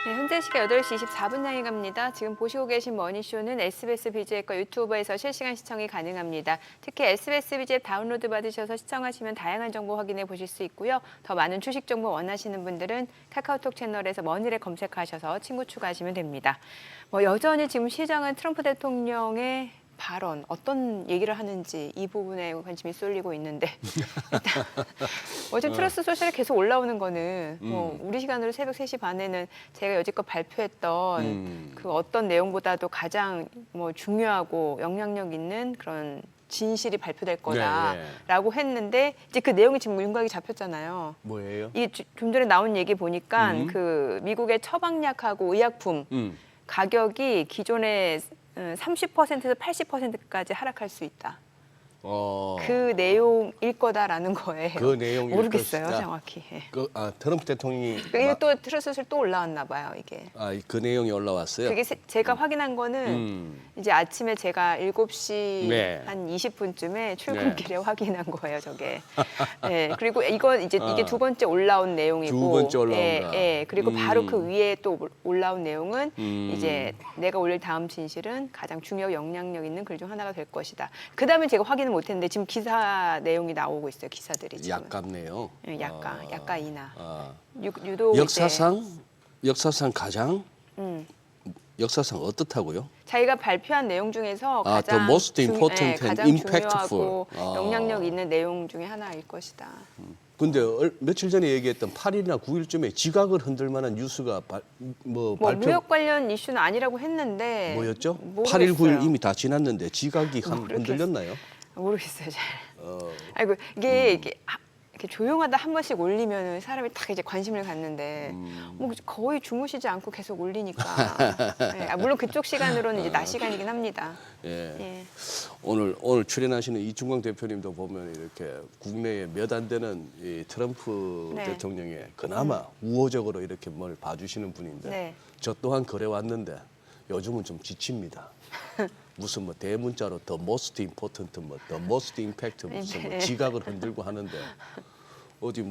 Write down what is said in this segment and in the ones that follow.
네, 현재 시각 8시 24분 향해 갑니다. 지금 보시고 계신 머니쇼는 SBS BG앱과 유튜브에서 실시간 시청이 가능합니다. 특히 SBS BG앱 다운로드 받으셔서 시청하시면 다양한 정보 확인해 보실 수 있고요. 더 많은 주식 정보 원하시는 분들은 카카오톡 채널에서 머니를 검색하셔서 친구 추가하시면 됩니다. 여전히 지금 시장은 트럼프 대통령의 발언, 어떤 얘기를 하는지 이 부분에 관심이 쏠리고 있는데 일단 어제 트러스 소셜에 계속 올라오는 거는 우리 시간으로 새벽 3시 반에는 제가 여지껏 발표했던 그 어떤 내용보다도 가장 중요하고 영향력 있는 그런 진실이 발표될 거다라고 했는데 이제 그 내용이 지금 윤곽이 잡혔잖아요. 뭐예요? 이게 좀 전에 나온 얘기 보니까 그 미국의 처방약하고 의약품 가격이 기존의 30%에서 80%까지 하락할 수 있다. 그 내용일 거다라는 거예요. 그 내용일 모르겠어요, 것이다. 정확히. 예. 트럼프 대통령이 이게 또 트러스를 또 올라왔나 봐요, 이게. 그 내용이 올라왔어요. 그게 제가 확인한 거는 이제 아침에 제가 7시 네. 한 20분쯤에 출근길에 확인한 거예요, 저게. 예. 그리고 이게 두 번째 올라온 내용이고. 두 번째 올라온 거. 예. 그리고 바로 그 위에 또 올라온 내용은 이제 내가 올릴 다음 진실은 가장 중요하고 영향력 있는 글 중 하나가 될 것이다. 그다음에 제가 확인을 못했는데 지금 기사 내용이 나오고 있어요, 기사들이 지금. 약값네요. 예, 약가 인하. 아. 유독 역사상 가장 역사상 어떻다고요? 자기가 발표한 내용 중에서 가장 the most important and 가장 impactful. 중요하고 영향력 있는 내용 중에 하나일 것이다. 근데 며칠 전에 얘기했던 8일이나 9일쯤에 지각을 흔들 만한 뉴스가 발표 무역 관련 이슈는 아니라고 했는데 뭐였죠? 모르겠어요. 8일, 9일 이미 다 지났는데 지각이 흔들렸나요? 모르겠어요, 잘. 아이고 이게 이렇게 조용하다 한 번씩 올리면은 사람이 딱 이제 관심을 갖는데 거의 주무시지 않고 계속 올리니까. 예, 물론 그쪽 시간으로는 이제 낮 시간이긴 합니다. 예. 예. 오늘 출연하시는 이충광 대표님도 보면 이렇게 국내에 몇 안 되는 이 트럼프 네. 대통령의 그나마 우호적으로 이렇게 뭘 봐주시는 분인데 네. 저 또한 그래 왔는데 요즘은 좀 지칩니다. 무슨 대문자로 the most important, the most impact 무슨 지각을 흔들고 하는데 어디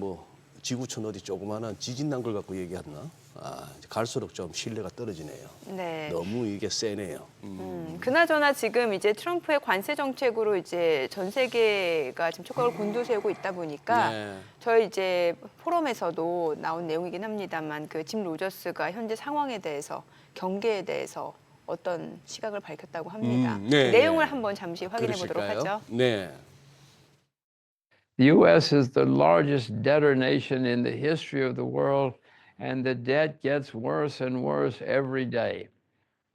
지구촌 어디 조그마한 지진 난 걸 갖고 얘기했나? 갈수록 좀 신뢰가 떨어지네요. 네. 너무 이게 세네요. 그나저나 지금 이제 트럼프의 관세 정책으로 이제 전 세계가 지금 촉각을 곤두세우고 있다 보니까 네. 저희 이제 포럼에서도 나온 내용이긴 합니다만 그 짐 로저스가 현재 상황에 대해서 경계에 대해서 어떤 시각을 밝혔다고 합니다. 네, 그 내용을 네. 한번 잠시 확인해 보도록 그러실까요? 하죠. 네. The U.S. is the largest debtor nation in the history of the world, and the debt gets worse and worse every day.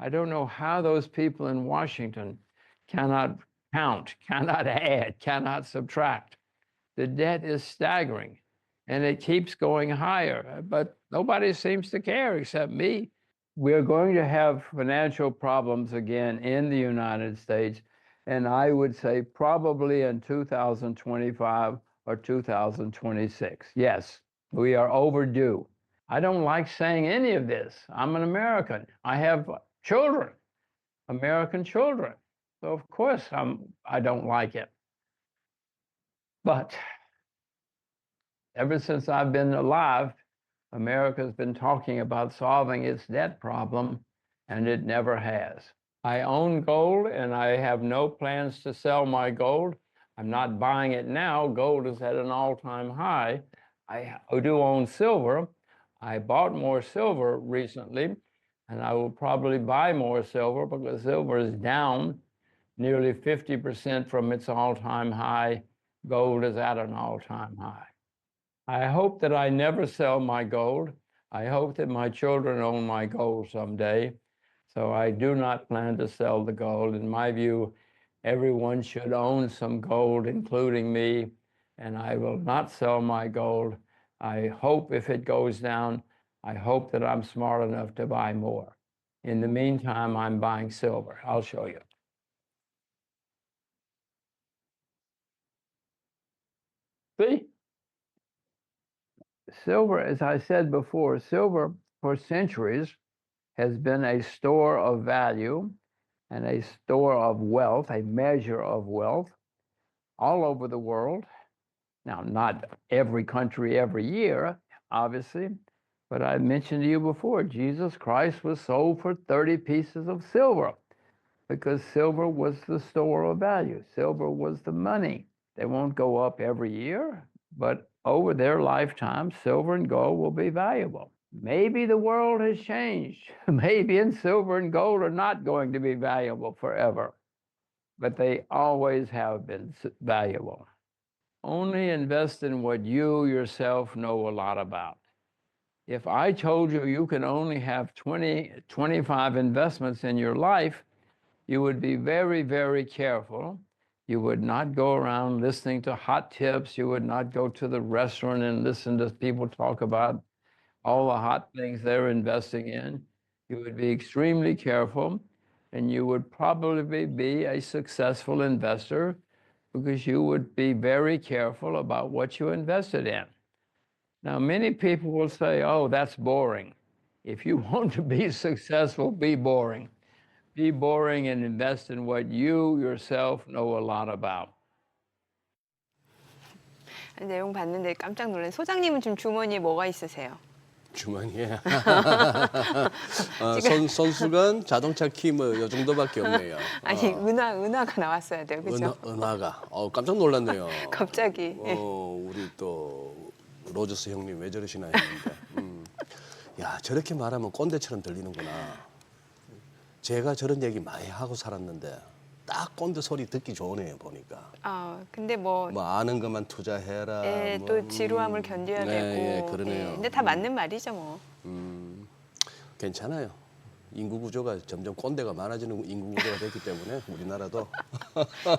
I don't know how those people in Washington cannot count, cannot add, cannot subtract. The debt is staggering, and it keeps going higher, but nobody seems to care except me. We're going to have financial problems again in the United States, and I would say probably in 2025 or 2026. Yes, we are overdue. I don't like saying any of this. I'm an American. I have children, American children. So of course I don't like it. But ever since I've been alive, America's been talking about solving its debt problem, and it never has. I own gold, and I have no plans to sell my gold. I'm not buying it now. Gold is at an all-time high. I do own silver. I bought more silver recently, and I will probably buy more silver because silver is down nearly 50% from its all-time high. Gold is at an all-time high. I hope that I never sell my gold. I hope that my children own my gold someday. So I do not plan to sell the gold. In my view, everyone should own some gold, including me, and I will not sell my gold. I hope if it goes down, I hope that I'm smart enough to buy more. In the meantime, I'm buying silver. I'll show you. See? Silver, as I said before, silver for centuries has been a store of value and a store of wealth, a measure of wealth all over the world. Now, not every country every year, obviously, But I mentioned to you before, Jesus Christ was sold for 30 pieces of silver because silver was the store of value. Silver was the money. They won't go up every year, but over their lifetime, silver and gold will be valuable. Maybe the world has changed. Maybe silver and gold are not going to be valuable forever, but they always have been valuable. Only invest in what you yourself know a lot about. If I told you you can only have 20, 25 investments in your life, you would be very, very careful. You would not go around listening to hot tips. You would not go to the restaurant and listen to people talk about all the hot things they're investing in. You would be extremely careful, and you would probably be a successful investor because you would be very careful about what you invested in. Now, many people will say, oh, that's boring. If you want to be successful, be boring. Be boring and invest in what you yourself know a lot about. 내용 봤는데 깜짝 놀란. 소장님은 지금 주머니에 뭐가 있으세요? 주머니에 손수건, 자동차 키 뭐 요 정도밖에 없네요. 아니 은하가 나왔어야 돼요, 그렇죠? 은하가 깜짝 놀랐네요. 갑자기. 우리 또 로저스 형님 왜 저러시나 했는데, 야 저렇게 말하면 꼰대처럼 들리는구나. 제가 저런 얘기 많이 하고 살았는데 딱 꼰대 소리 듣기 좋으네요 보니까. 근데 뭐 아는 것만 투자해라. 예, 또 지루함을 견뎌야 되고. 예, 그러네요. 예, 근데 다 맞는 말이죠 뭐. 괜찮아요. 인구 구조가 점점 꼰대가 많아지는 인구 구조가 됐기 때문에 우리나라도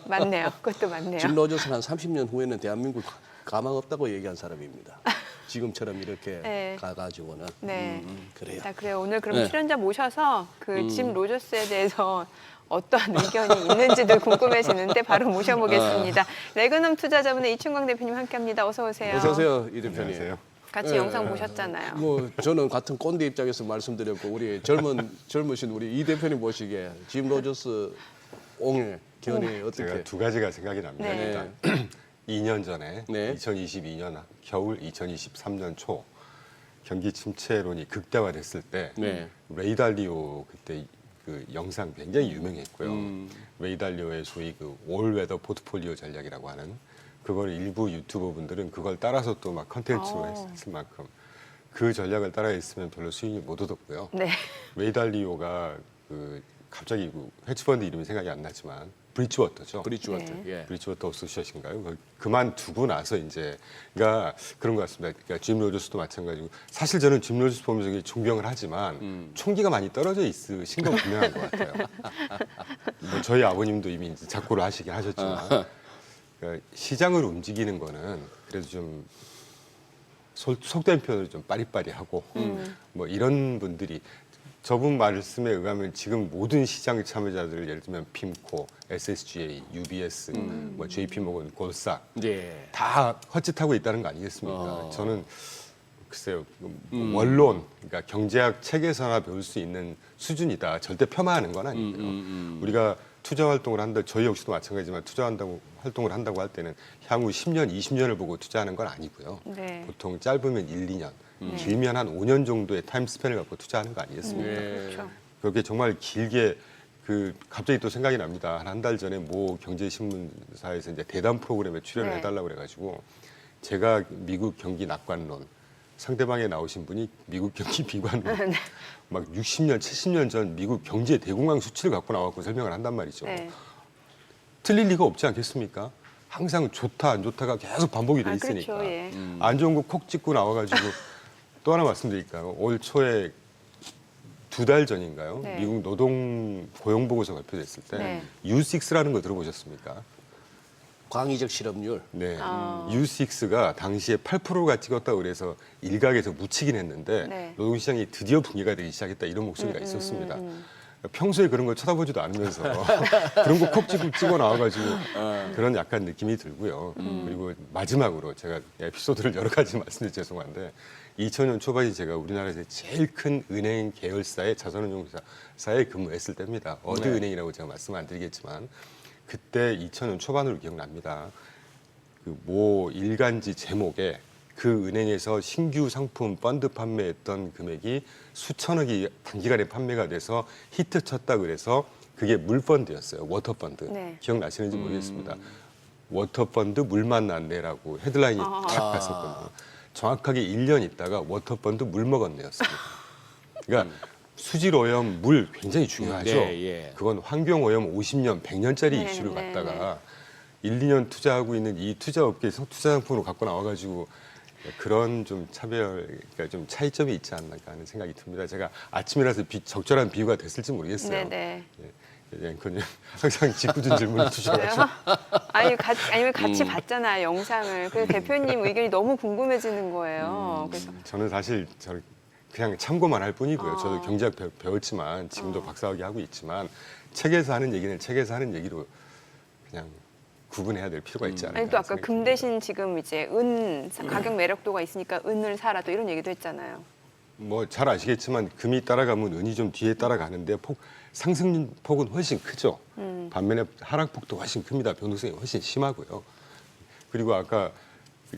맞네요. 그것도 맞네요. 짐 로저스는 한 30년 후에는 대한민국 가망 없다고 얘기한 사람입니다. 지금처럼 이렇게 네. 가가지고는. 네. 그래요. 자, 그래요. 오늘 그럼 네. 출연자 모셔서 그 짐 로저스에 대해서 어떠한 의견이 있는지도 궁금해지는데 바로 모셔보겠습니다. 레그넘 투자자분의 이춘광 대표님 함께합니다. 어서 오세요. 어서 오세요, 이 대표님. 안녕하세요. 같이 네. 영상 보셨잖아요. 뭐 저는 같은 꼰대 입장에서 말씀드렸고 우리 젊으신 우리 이 대표님 보시기에 짐 로저스 옹의 견해 어떻게? 제가 두 가지가 생각이 납니다. 네. 일단 2년 전에 네. 2022년 겨울 2023년 초 경기 침체론이 극대화됐을 때 네. 레이 달리오 그때 그 영상 굉장히 유명했고요. 레이 달리오의 소위 그 올웨더 포트폴리오 전략이라고 하는 그걸 일부 유튜버 분들은 그걸 따라서 또 막 컨텐츠로 했을 만큼 그 전략을 따라했으면 별로 수익이 못 얻었고요. 네. 레이 달리오가 그 갑자기 그 헤지펀드 이름이 생각이 안 나지만 브리지워터죠. 브리지워터. 네. 예. 브리지워터 어소시에이션인가요? 그만두고 나서 이제 그러니까 그런 것 같습니다. 그러니까 짐 로저스도 마찬가지고 사실 저는 짐 로저스 보면서 되게 존경을 하지만 총기가 많이 떨어져 있으신 건 분명한 것 같아요. 뭐 저희 아버님도 이미 이제 작고를 하시긴 하셨지만 그러니까 시장을 움직이는 거는 그래도 좀 속된 표현으로 좀 빠리빠리하고 뭐 이런 분들이 저분 말씀에 의하면 지금 모든 시장 참여자들 예를 들면 핌코, SSGA, UBS, 뭐 JP모건, 골사 예. 다 헛짓하고 있다는 거 아니겠습니까? 어. 저는 글쎄요 원론, 그러니까 경제학 책에서나 배울 수 있는 수준이다. 절대 폄하하는 건 아니고요. 우리가 투자 활동을 한다. 저희 역시도 마찬가지지만 활동을 한다고 할 때는 향후 10년, 20년을 보고 투자하는 건 아니고요. 네. 보통 짧으면 1, 2년, 길면 한 5년 정도의 타임 스팬을 갖고 투자하는 거 아니겠습니까? 그렇죠. 그렇게 정말 길게 갑자기 또 생각이 납니다. 한 달 전에 모 경제신문사에서 이제 대담 프로그램에 출연을 네. 해달라고 그래가지고 제가 미국 경기 낙관론, 상대방에 나오신 분이 미국 경기 비관론, 막 60년, 70년 전 미국 경제 대공황 수치를 갖고 나와서 설명을 한단 말이죠. 네. 틀릴 리가 없지 않겠습니까? 항상 좋다 안 좋다가 계속 반복이 돼 있으니까. 그렇죠. 예. 안 좋은 거 콕 찍고 나와가지고 또 하나 말씀드릴까요? 올 초에 2달 전인가요? 네. 미국 노동 고용 보고서 발표됐을 때 네. U6라는 거 들어보셨습니까? 광의적 실업률. 네. U6가 당시에 8%가 찍었다고 그래서 일각에서 묻히긴 했는데 네. 노동시장이 드디어 붕괴가 되기 시작했다 이런 목소리가 있었습니다. 평소에 그런 걸 쳐다보지도 않으면서 그런 거 콕 찍어 나와가지고 그런 약간 느낌이 들고요. 그리고 마지막으로 제가 에피소드를 여러 가지 말씀드려 죄송한데 2000년 초반에 제가 우리나라에서 제일 큰 은행 계열사의 자산운용사에 근무했을 때입니다. 어느 네. 은행이라고 제가 말씀 안 드리겠지만 그때 2000년 초반으로 기억납니다. 그 모 일간지 제목에 그 은행에서 신규 상품 펀드 판매했던 금액이 수천억이 단기간에 판매가 돼서 히트 쳤다 그래서 그게 물펀드였어요. 워터펀드. 네. 기억나시는지 모르겠습니다. 워터펀드 물만 났네라고 헤드라인이 탁 갔었거든요. 정확하게 1년 있다가 워터펀드 물 먹었네였습니다. 그러니까 수질오염, 물 굉장히 중요하죠. 네, 예. 그건 환경오염 50년, 100년짜리 네, 이슈를 네, 갖다가 1, 2년 투자하고 있는 이 투자업계에서 투자상품으로 갖고 나와가지고 그런 좀 차별, 그러니까 좀 차이점이 있지 않을까 하는 생각이 듭니다. 제가 아침이라서 적절한 비유가 됐을지 모르겠어요. 네네. 예, 앵커님 항상 짓궂은 질문을 주셔가지고 그래요? 아니면 같이 봤잖아요, 영상을. 그래서 대표님 의견이 너무 궁금해지는 거예요. 그래서 저는 사실 그냥 참고만 할 뿐이고요. 아. 저도 경제학 배웠지만 지금도 박사학위 하고 있지만 책에서 하는 얘기는 책에서 하는 얘기로 그냥 구분해야 될 필요가 있지 않을까. 아니 또 아까 생각이 금 듭니다. 대신 지금 이제 은 가격 매력도가 있으니까 은을 사라 또 이런 얘기도 했잖아요. 뭐 잘 아시겠지만 금이 따라가면 은이 좀 뒤에 따라가는데 상승폭은 훨씬 크죠. 반면에 하락폭도 훨씬 큽니다. 변동성이 훨씬 심하고요. 그리고 아까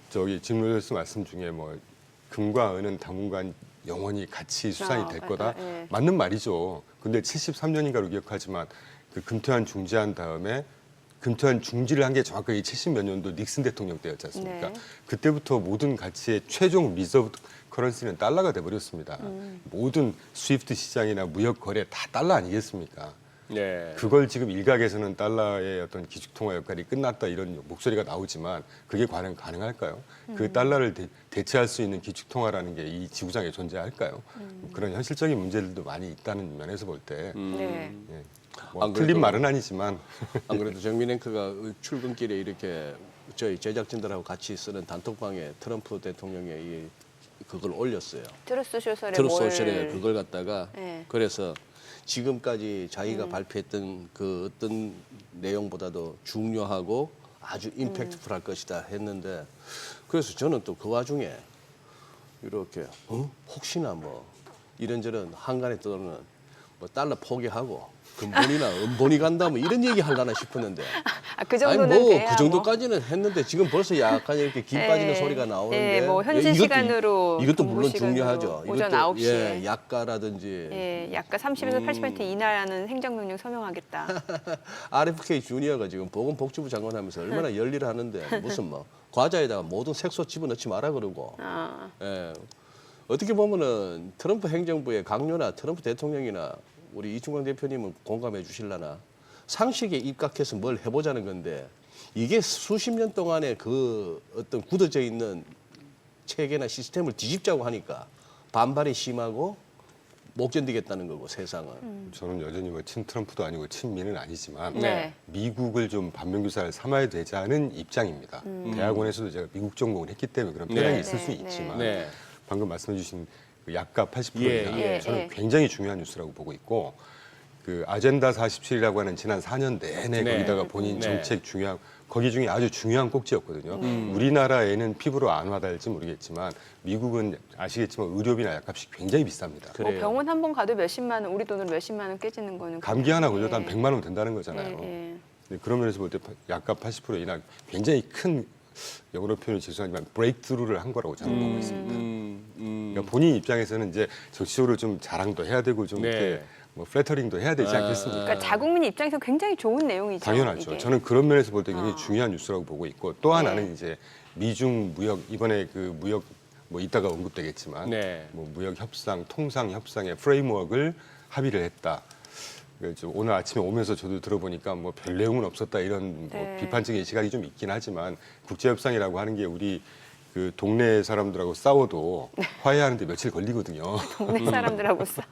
저기 질문에서 말씀 중에 뭐 금과 은은 당분간 영원히 같이 수산이 될 거다. 예. 맞는 말이죠. 근데 73년인가로 기억하지만 그 금토한 중지한 다음에 금토한 중지를 한 게 정확하게 70몇 년도 닉슨 대통령 때였지 않습니까? 네. 그때부터 모든 가치의 최종 리저브 커런시는 달러가 돼버렸습니다. 모든 스위프트 시장이나 무역 거래 다 달러 아니겠습니까? 네. 그걸 지금 일각에서는 달러의 어떤 기축통화 역할이 끝났다 이런 목소리가 나오지만 그게 과연 가능할까요? 그 달러를 대체할 수 있는 기축통화라는 게 이 지구상에 존재할까요? 그런 현실적인 문제들도 많이 있다는 면에서 볼 때 네. 뭐 안 틀린 그래도- 말은 아니지만 안 그래도 정민 앵커가 출근길에 이렇게 저희 제작진들하고 같이 쓰는 단톡방에 트럼프 대통령의 그걸 올렸어요. 트루스 소셜에 트루스 뭘- 소셜에 그걸 갖다가 네. 그래서 지금까지 자기가 발표했던 그 어떤 내용보다도 중요하고 아주 임팩트풀할 것이다 했는데 그래서 저는 또 그 와중에 이렇게 혹시나 뭐 이런저런 한간에 떠오르는 뭐 달러 포기하고 근본이나 은본이 간다 뭐 이런 얘기 하려나 싶었는데 그 아니 정도는 뭐 돼야 그 정도까지는 했는데 지금 벌써 약간 이렇게 김 빠지는 소리가 나오는데 뭐 현지 시간으로 이것도 동부 물론 시간으로 중요하죠. 오전 이것도 9시에. 예, 약가라든지 예, 약간 30에서 80% 인하라는 행정 명령 서명하겠다. RFK 주니어가 지금 보건복지부 장관 하면서 얼마나 열일하는데 무슨 뭐 과자에다가 모든 색소 집어넣지 마라 그러고 예, 어떻게 보면은 트럼프 행정부의 강요나 트럼프 대통령이나 우리 이충광 대표님은 공감해 주실라나 상식에 입각해서 뭘 해보자는 건데 이게 수십 년 동안의 그 어떤 굳어져 있는 체계나 시스템을 뒤집자고 하니까 반발이 심하고 못 견디겠다는 거고 세상은. 저는 여전히 뭐 친 트럼프도 아니고 친미는 아니지만 네. 미국을 좀 반면교사를 삼아야 되자는 입장입니다. 대학원에서도 제가 미국 전공을 했기 때문에 그런 편향이 네. 있을 수 네, 있지만 네. 방금 말씀해 주신 그 약가 80% 예, 인하 예. 저는 예. 굉장히 중요한 뉴스라고 보고 있고 그 아젠다 47이라고 하는 지난 4년 내내 네. 거기다가 본인 네. 정책 중요한 거기 중에 아주 중요한 꼭지였거든요. 우리나라에는 피부로 안 와닿을지 모르겠지만 미국은 아시겠지만 의료비나 약값이 굉장히 비쌉니다. 뭐 그래요. 병원 한 번 가도 몇십만 원, 우리 돈으로 몇십만 원 깨지는 거는 감기 하나 걸려도 한 예. 100만 원 된다는 거잖아요. 예, 예. 네, 그런 면에서 볼 때 약값 80% 인하 굉장히 큰 영어로 표현이 죄송하지만 브레이크스루를 한 거라고 저는 보고 있습니다. 그러니까 본인 입장에서는 이제 적시적으로 좀 자랑도 해야 되고 좀 네. 이렇게 뭐 플래터링도 해야 되지 않겠습니까? 그러니까 자국민 입장에서 굉장히 좋은 내용이죠. 당연하죠. 이게. 저는 그런 면에서 볼 때 굉장히 중요한 뉴스라고 보고 있고 또 하나는 네. 이제 미중 무역 이번에 그 무역 뭐 이따가 언급되겠지만 네. 뭐 무역 협상, 통상 협상의 프레임워크를 합의를 했다. 그래서 오늘 아침에 오면서 저도 들어보니까 뭐 별 내용은 없었다 이런 뭐 네. 비판적인 시각이 좀 있긴 하지만 국제 협상이라고 하는 게 우리 그 동네 사람들하고 싸워도 화해하는데 며칠 걸리거든요. 동네 사람들하고 싸.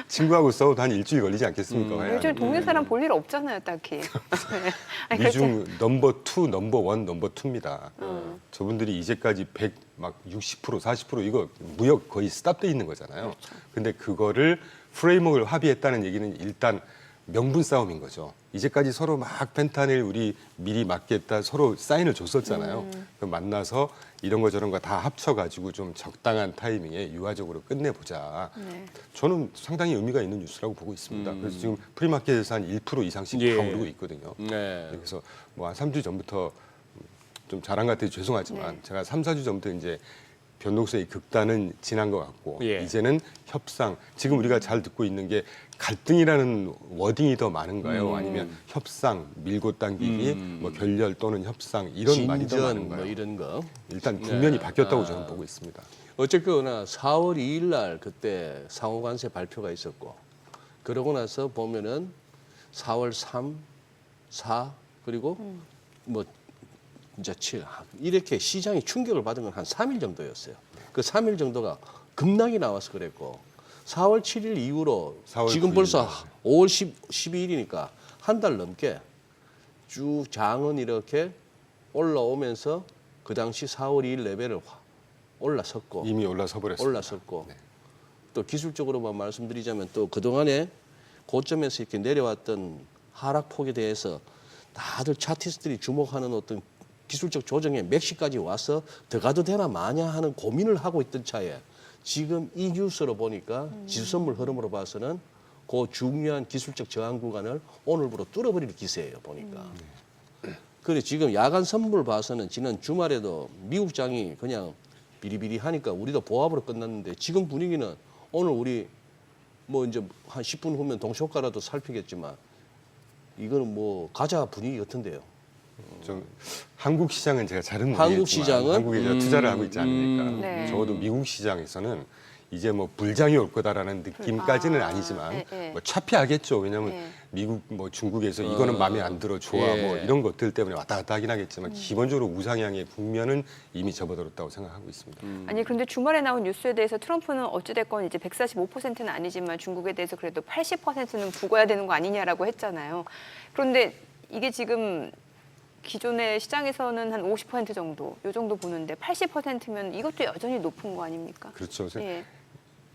친구하고 싸워도 한 일주일 걸리지 않겠습니까? 화해하는데. 요즘 동네 사람 볼 일 없잖아요, 딱히. 아니, 미중 넘버 2, 넘버 1, 넘버 2입니다. 저분들이 이제까지 100, 막 60%, 40% 이거 무역 거의 스탑돼 있는 거잖아요. 근데 그거를 프레임워크를 합의했다는 얘기는 일단 명분 싸움인 거죠. 이제까지 서로 막 펜타닐 우리 미리 맞겠다 서로 사인을 줬었잖아요. 그럼 만나서 이런 거 저런 거 다 합쳐가지고 좀 적당한 타이밍에 유화적으로 끝내보자. 네. 저는 상당히 의미가 있는 뉴스라고 보고 있습니다. 그래서 지금 프리마켓에서 한 1% 이상씩 예. 다 오르고 있거든요. 네. 그래서 뭐 한 3주 전부터 좀 자랑 같아 죄송하지만 네. 제가 3, 4주 전부터 이제 변동성이 극단은 지난 것 같고 예. 이제는 협상. 지금 우리가 잘 듣고 있는 게 갈등이라는 워딩이 더 많은가요? 아니면 협상, 밀고 당기기, 뭐 결렬 또는 협상 이런 말이 더 진전 많은가요? 뭐 이런 거. 일단 국면이 네. 바뀌었다고 저는 보고 있습니다. 어쨌거나 4월 2일 날 그때 상호관세 발표가 있었고 그러고 나서 보면은 4월 3, 4 그리고 뭐 이제 7 이렇게 시장이 충격을 받은 건 한 3일 정도였어요. 그 3일 정도가 급락이 나와서 그랬고 4월 7일 이후로 4월 지금 9일 벌써 날. 5월 12일이니까 한 달 넘게 쭉 장은 이렇게 올라오면서 그 당시 4월 2일 레벨을 올라섰고 이미 올라서 버렸습니다. 올라섰고 네. 또 기술적으로만 말씀드리자면 또 그동안에 고점에서 이렇게 내려왔던 하락폭에 대해서 다들 차티스트들이 주목하는 어떤 기술적 조정에 맥시까지 와서 더 가도 되나 마냐 하는 고민을 하고 있던 차에 지금 이 뉴스로 보니까 지수선물 흐름으로 봐서는 그 중요한 기술적 저항 구간을 오늘부로 뚫어버릴 기세예요 보니까. 그래 지금 야간 선물 봐서는 지난 주말에도 미국 장이 그냥 비리비리하니까 우리도 보합으로 끝났는데 지금 분위기는 오늘 우리 뭐 이제 한 10분 후면 동시효과라도 살피겠지만 이거는 뭐 가자 분위기 같은데요. 좀 한국 시장은 제가 잘은 한국 모르겠지만 시장은? 한국에 이제 투자를 하고 있지 않습니까? 네. 적어도 미국 시장에서는 이제 뭐 불장이 올 거다라는 느낌까지는 아니지만 예, 예. 뭐 차피하겠죠. 왜냐하면 예. 미국 뭐 중국에서 이거는 마음에 안 들어 좋아 예. 뭐 이런 것들 때문에 왔다 갔다 하긴 하겠지만 기본적으로 우상향의 국면은 이미 접어들었다고 생각하고 있습니다. 아니 그런데 주말에 나온 뉴스에 대해서 트럼프는 어찌됐건 이제 145%는 아니지만 중국에 대해서 그래도 80%는 북어야 되는 거 아니냐라고 했잖아요. 그런데 이게 지금 기존의 시장에서는 한 50% 정도, 요 정도 보는데 80%면 이것도 여전히 높은 거 아닙니까? 그렇죠. 예.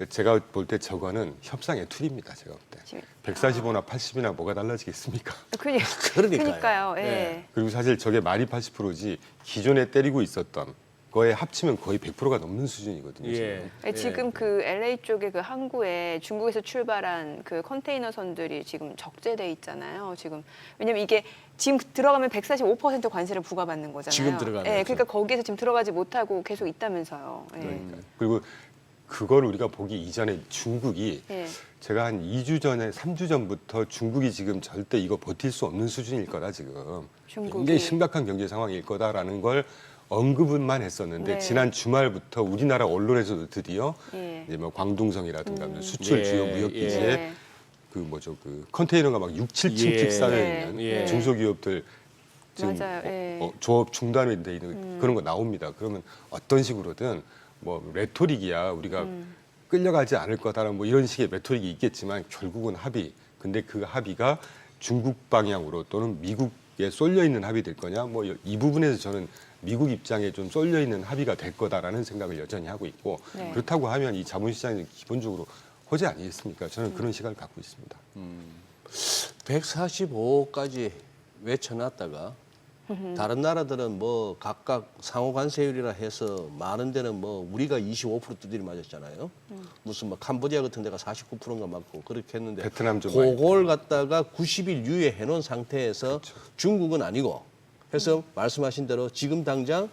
제가 볼 때 저거는 협상의 툴입니다. 제가 볼 때. 지금- 145나 80이나 뭐가 달라지겠습니까? 그러니까요. 예. 네. 그리고 사실 저게 말이 80%지 기존에 때리고 있었던 거에 합치면 거의 100%가 넘는 수준이거든요. 지금. 예, 지금 그 LA 쪽에 그 항구에 중국에서 출발한 그 컨테이너 선들이 지금 적재돼 있잖아요. 지금 왜냐면 이게 지금 들어가면 145% 관세를 부과받는 거잖아요. 지금 들어가면 예, 그러니까 그렇죠. 거기에서 지금 들어가지 못하고 계속 있다면서요. 예. 그러니까. 그리고 그걸 우리가 보기 이전에 중국이 예. 제가 한 2주 전에 3주 전부터 중국이 지금 절대 이거 버틸 수 없는 수준일 거다 지금. 중국이. 굉장히 심각한 경제 상황일 거다라는 걸 언급은만 했었는데 네. 지난 주말부터 우리나라 언론에서도 드디어 예. 이제 뭐 광둥성이라든가 수출 예, 주요 무역 예. 기지에 예. 그 뭐죠 그 컨테이너가 막 6, 7층씩 예. 쌓여 예. 있는 예. 중소기업들 지금 맞아요. 예. 조업 중단이 돼 있는 그런 거 나옵니다. 그러면 어떤 식으로든 뭐 레토릭이야 우리가 끌려가지 않을 거다라는 뭐 이런 식의 레토릭이 있겠지만 결국은 합의. 근데 그 합의가 중국 방향으로 또는 미국에 쏠려 있는 합의 될 거냐? 뭐 이 부분에서 저는 미국 입장에 좀 쏠려 있는 합의가 될 거다라는 생각을 여전히 하고 있고 네. 그렇다고 하면 이 자본시장이 기본적으로 호재 아니겠습니까? 저는 그런 시각을 갖고 있습니다. 145까지 외쳐놨다가 다른 나라들은 뭐 각각 상호 관세율이라 해서 많은 데는 뭐 우리가 25% 두드려 맞았잖아요. 무슨 뭐 캄보디아 같은 데가 49%인가 맞고 그렇게 했는데 베트남 좀 많이 그걸 갖다가 90일 유예해 놓은 상태에서 중국은 아니고 해서 말씀하신 대로 지금 당장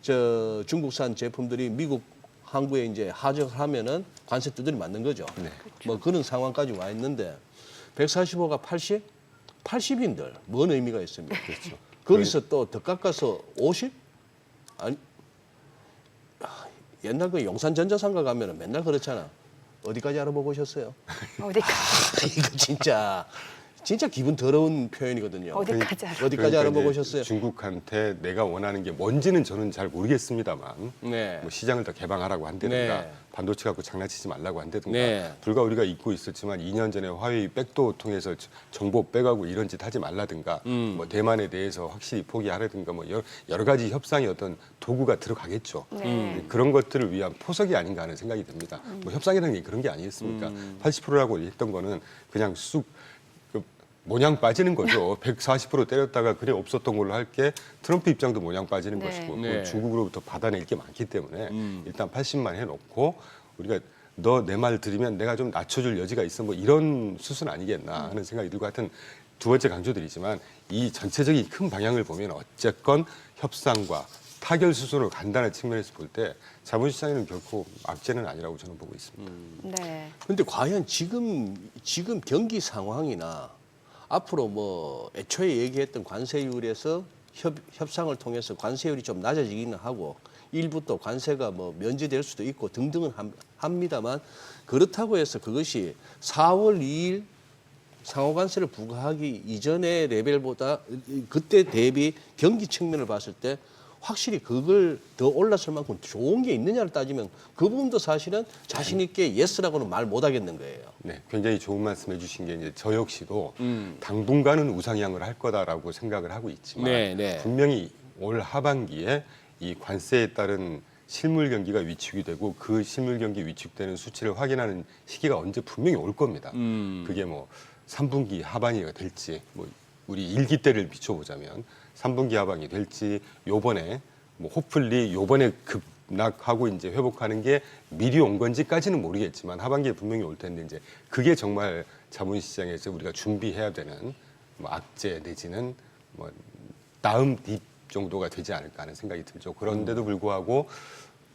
저 중국산 제품들이 미국 항구에 이제 하적을 하면은 관세 두드려 맞는 거죠. 네. 뭐 그런 상황까지 와 있는데 145가 80? 80인들 뭔 의미가 있습니까? 그렇죠. 거기서 또 더 깎아서 50? 아니 옛날 그 용산전자상가 가면은 맨날 그렇잖아. 어디까지 알아보고 오셨어요? 어디까지? 이거 진짜 기분 더러운 표현이거든요. 어디까지? 어디까지 그러니까 알아보고 이제 오셨어요? 중국한테 내가 원하는 게 뭔지는 저는 잘 모르겠습니다만 네. 뭐 시장을 더 개방하라고 한다든가 네. 반도체 갖고 장난치지 말라고 한다든가 네. 불과 우리가 잊고 있었지만 2년 전에 화웨이 백도어 통해서 정보 빼가고 이런 짓 하지 말라든가 뭐 대만에 대해서 확실히 포기하라든가 뭐 여러 가지 협상의 어떤 도구가 들어가겠죠. 네. 그런 것들을 위한 포석이 아닌가 하는 생각이 듭니다. 뭐 협상이라는 게 그런 게 아니겠습니까? 80%라고 했던 거는 그냥 쑥 모냥 빠지는 거죠. 140% 때렸다가 그래 없었던 걸로 할게 트럼프 입장도 모냥 빠지는 네. 것이고 네. 중국으로부터 받아낼 게 많기 때문에 일단 80만 해놓고 우리가 너 내 말 들으면 내가 좀 낮춰줄 여지가 있어 뭐 이런 수순 아니겠나 하는 생각이 들고 하여튼 두 번째 강조드리지만 이 전체적인 큰 방향을 보면 어쨌건 협상과 타결 수순으로 간다는 측면에서 볼 때 자본시장에는 결코 악재는 아니라고 저는 보고 있습니다. 네. 근데 과연 지금 경기 상황이나 앞으로 뭐 애초에 얘기했던 관세율에서 협상을 통해서 관세율이 좀 낮아지기는 하고 일부 또 관세가 뭐 면제될 수도 있고 등등은 합니다만 그렇다고 해서 그것이 4월 2일 상호관세를 부과하기 이전의 레벨보다 그때 대비 경기 측면을 봤을 때 확실히 그걸 더 올랐을 만큼 좋은 게 있느냐를 따지면 그 부분도 사실은 자신 있게 예스라고는 말 못하겠는 거예요. 네, 굉장히 좋은 말씀해 주신 게 이제 저 역시도 당분간은 우상향을 할 거다라고 생각을 하고 있지만 네. 분명히 올 하반기에 이 관세에 따른 실물 경기가 위축이 되고 그 실물 경기 위축되는 수치를 확인하는 시기가 언제 분명히 올 겁니다. 그게 뭐 3분기 하반기가 될지 뭐 우리 일기 때를 비춰보자면 3분기 하반기 될지 요번에 뭐 호플리 요번에 급락하고 이제 회복하는 게 미리 온 건지까지는 모르겠지만 하반기에 분명히 올 텐데 이제 그게 정말 자본시장에서 우리가 준비해야 되는 뭐 악재 내지는 뭐 다음 딥 정도가 되지 않을까 하는 생각이 들죠. 그런데도 불구하고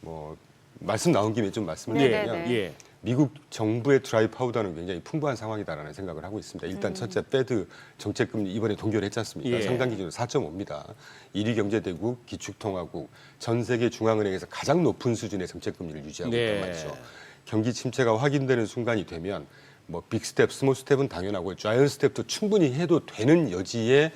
뭐 말씀 나온 김에 좀 말씀을 드리면 예. 미국 정부의 드라이 파우더는 굉장히 풍부한 상황이다라는 생각을 하고 있습니다. 일단 첫째, 페드 정책금리 이번에 동결했지 않습니까? 예. 상당 기준으로 4.5입니다. 1위 경제대국, 기축통화국, 전 세계 중앙은행에서 가장 높은 수준의 정책금리를 유지하고 네. 있단 말이죠. 경기 침체가 확인되는 순간이 되면 뭐 빅스텝, 스몰 스텝은 당연하고 자이언트 스텝도 충분히 해도 되는 여지의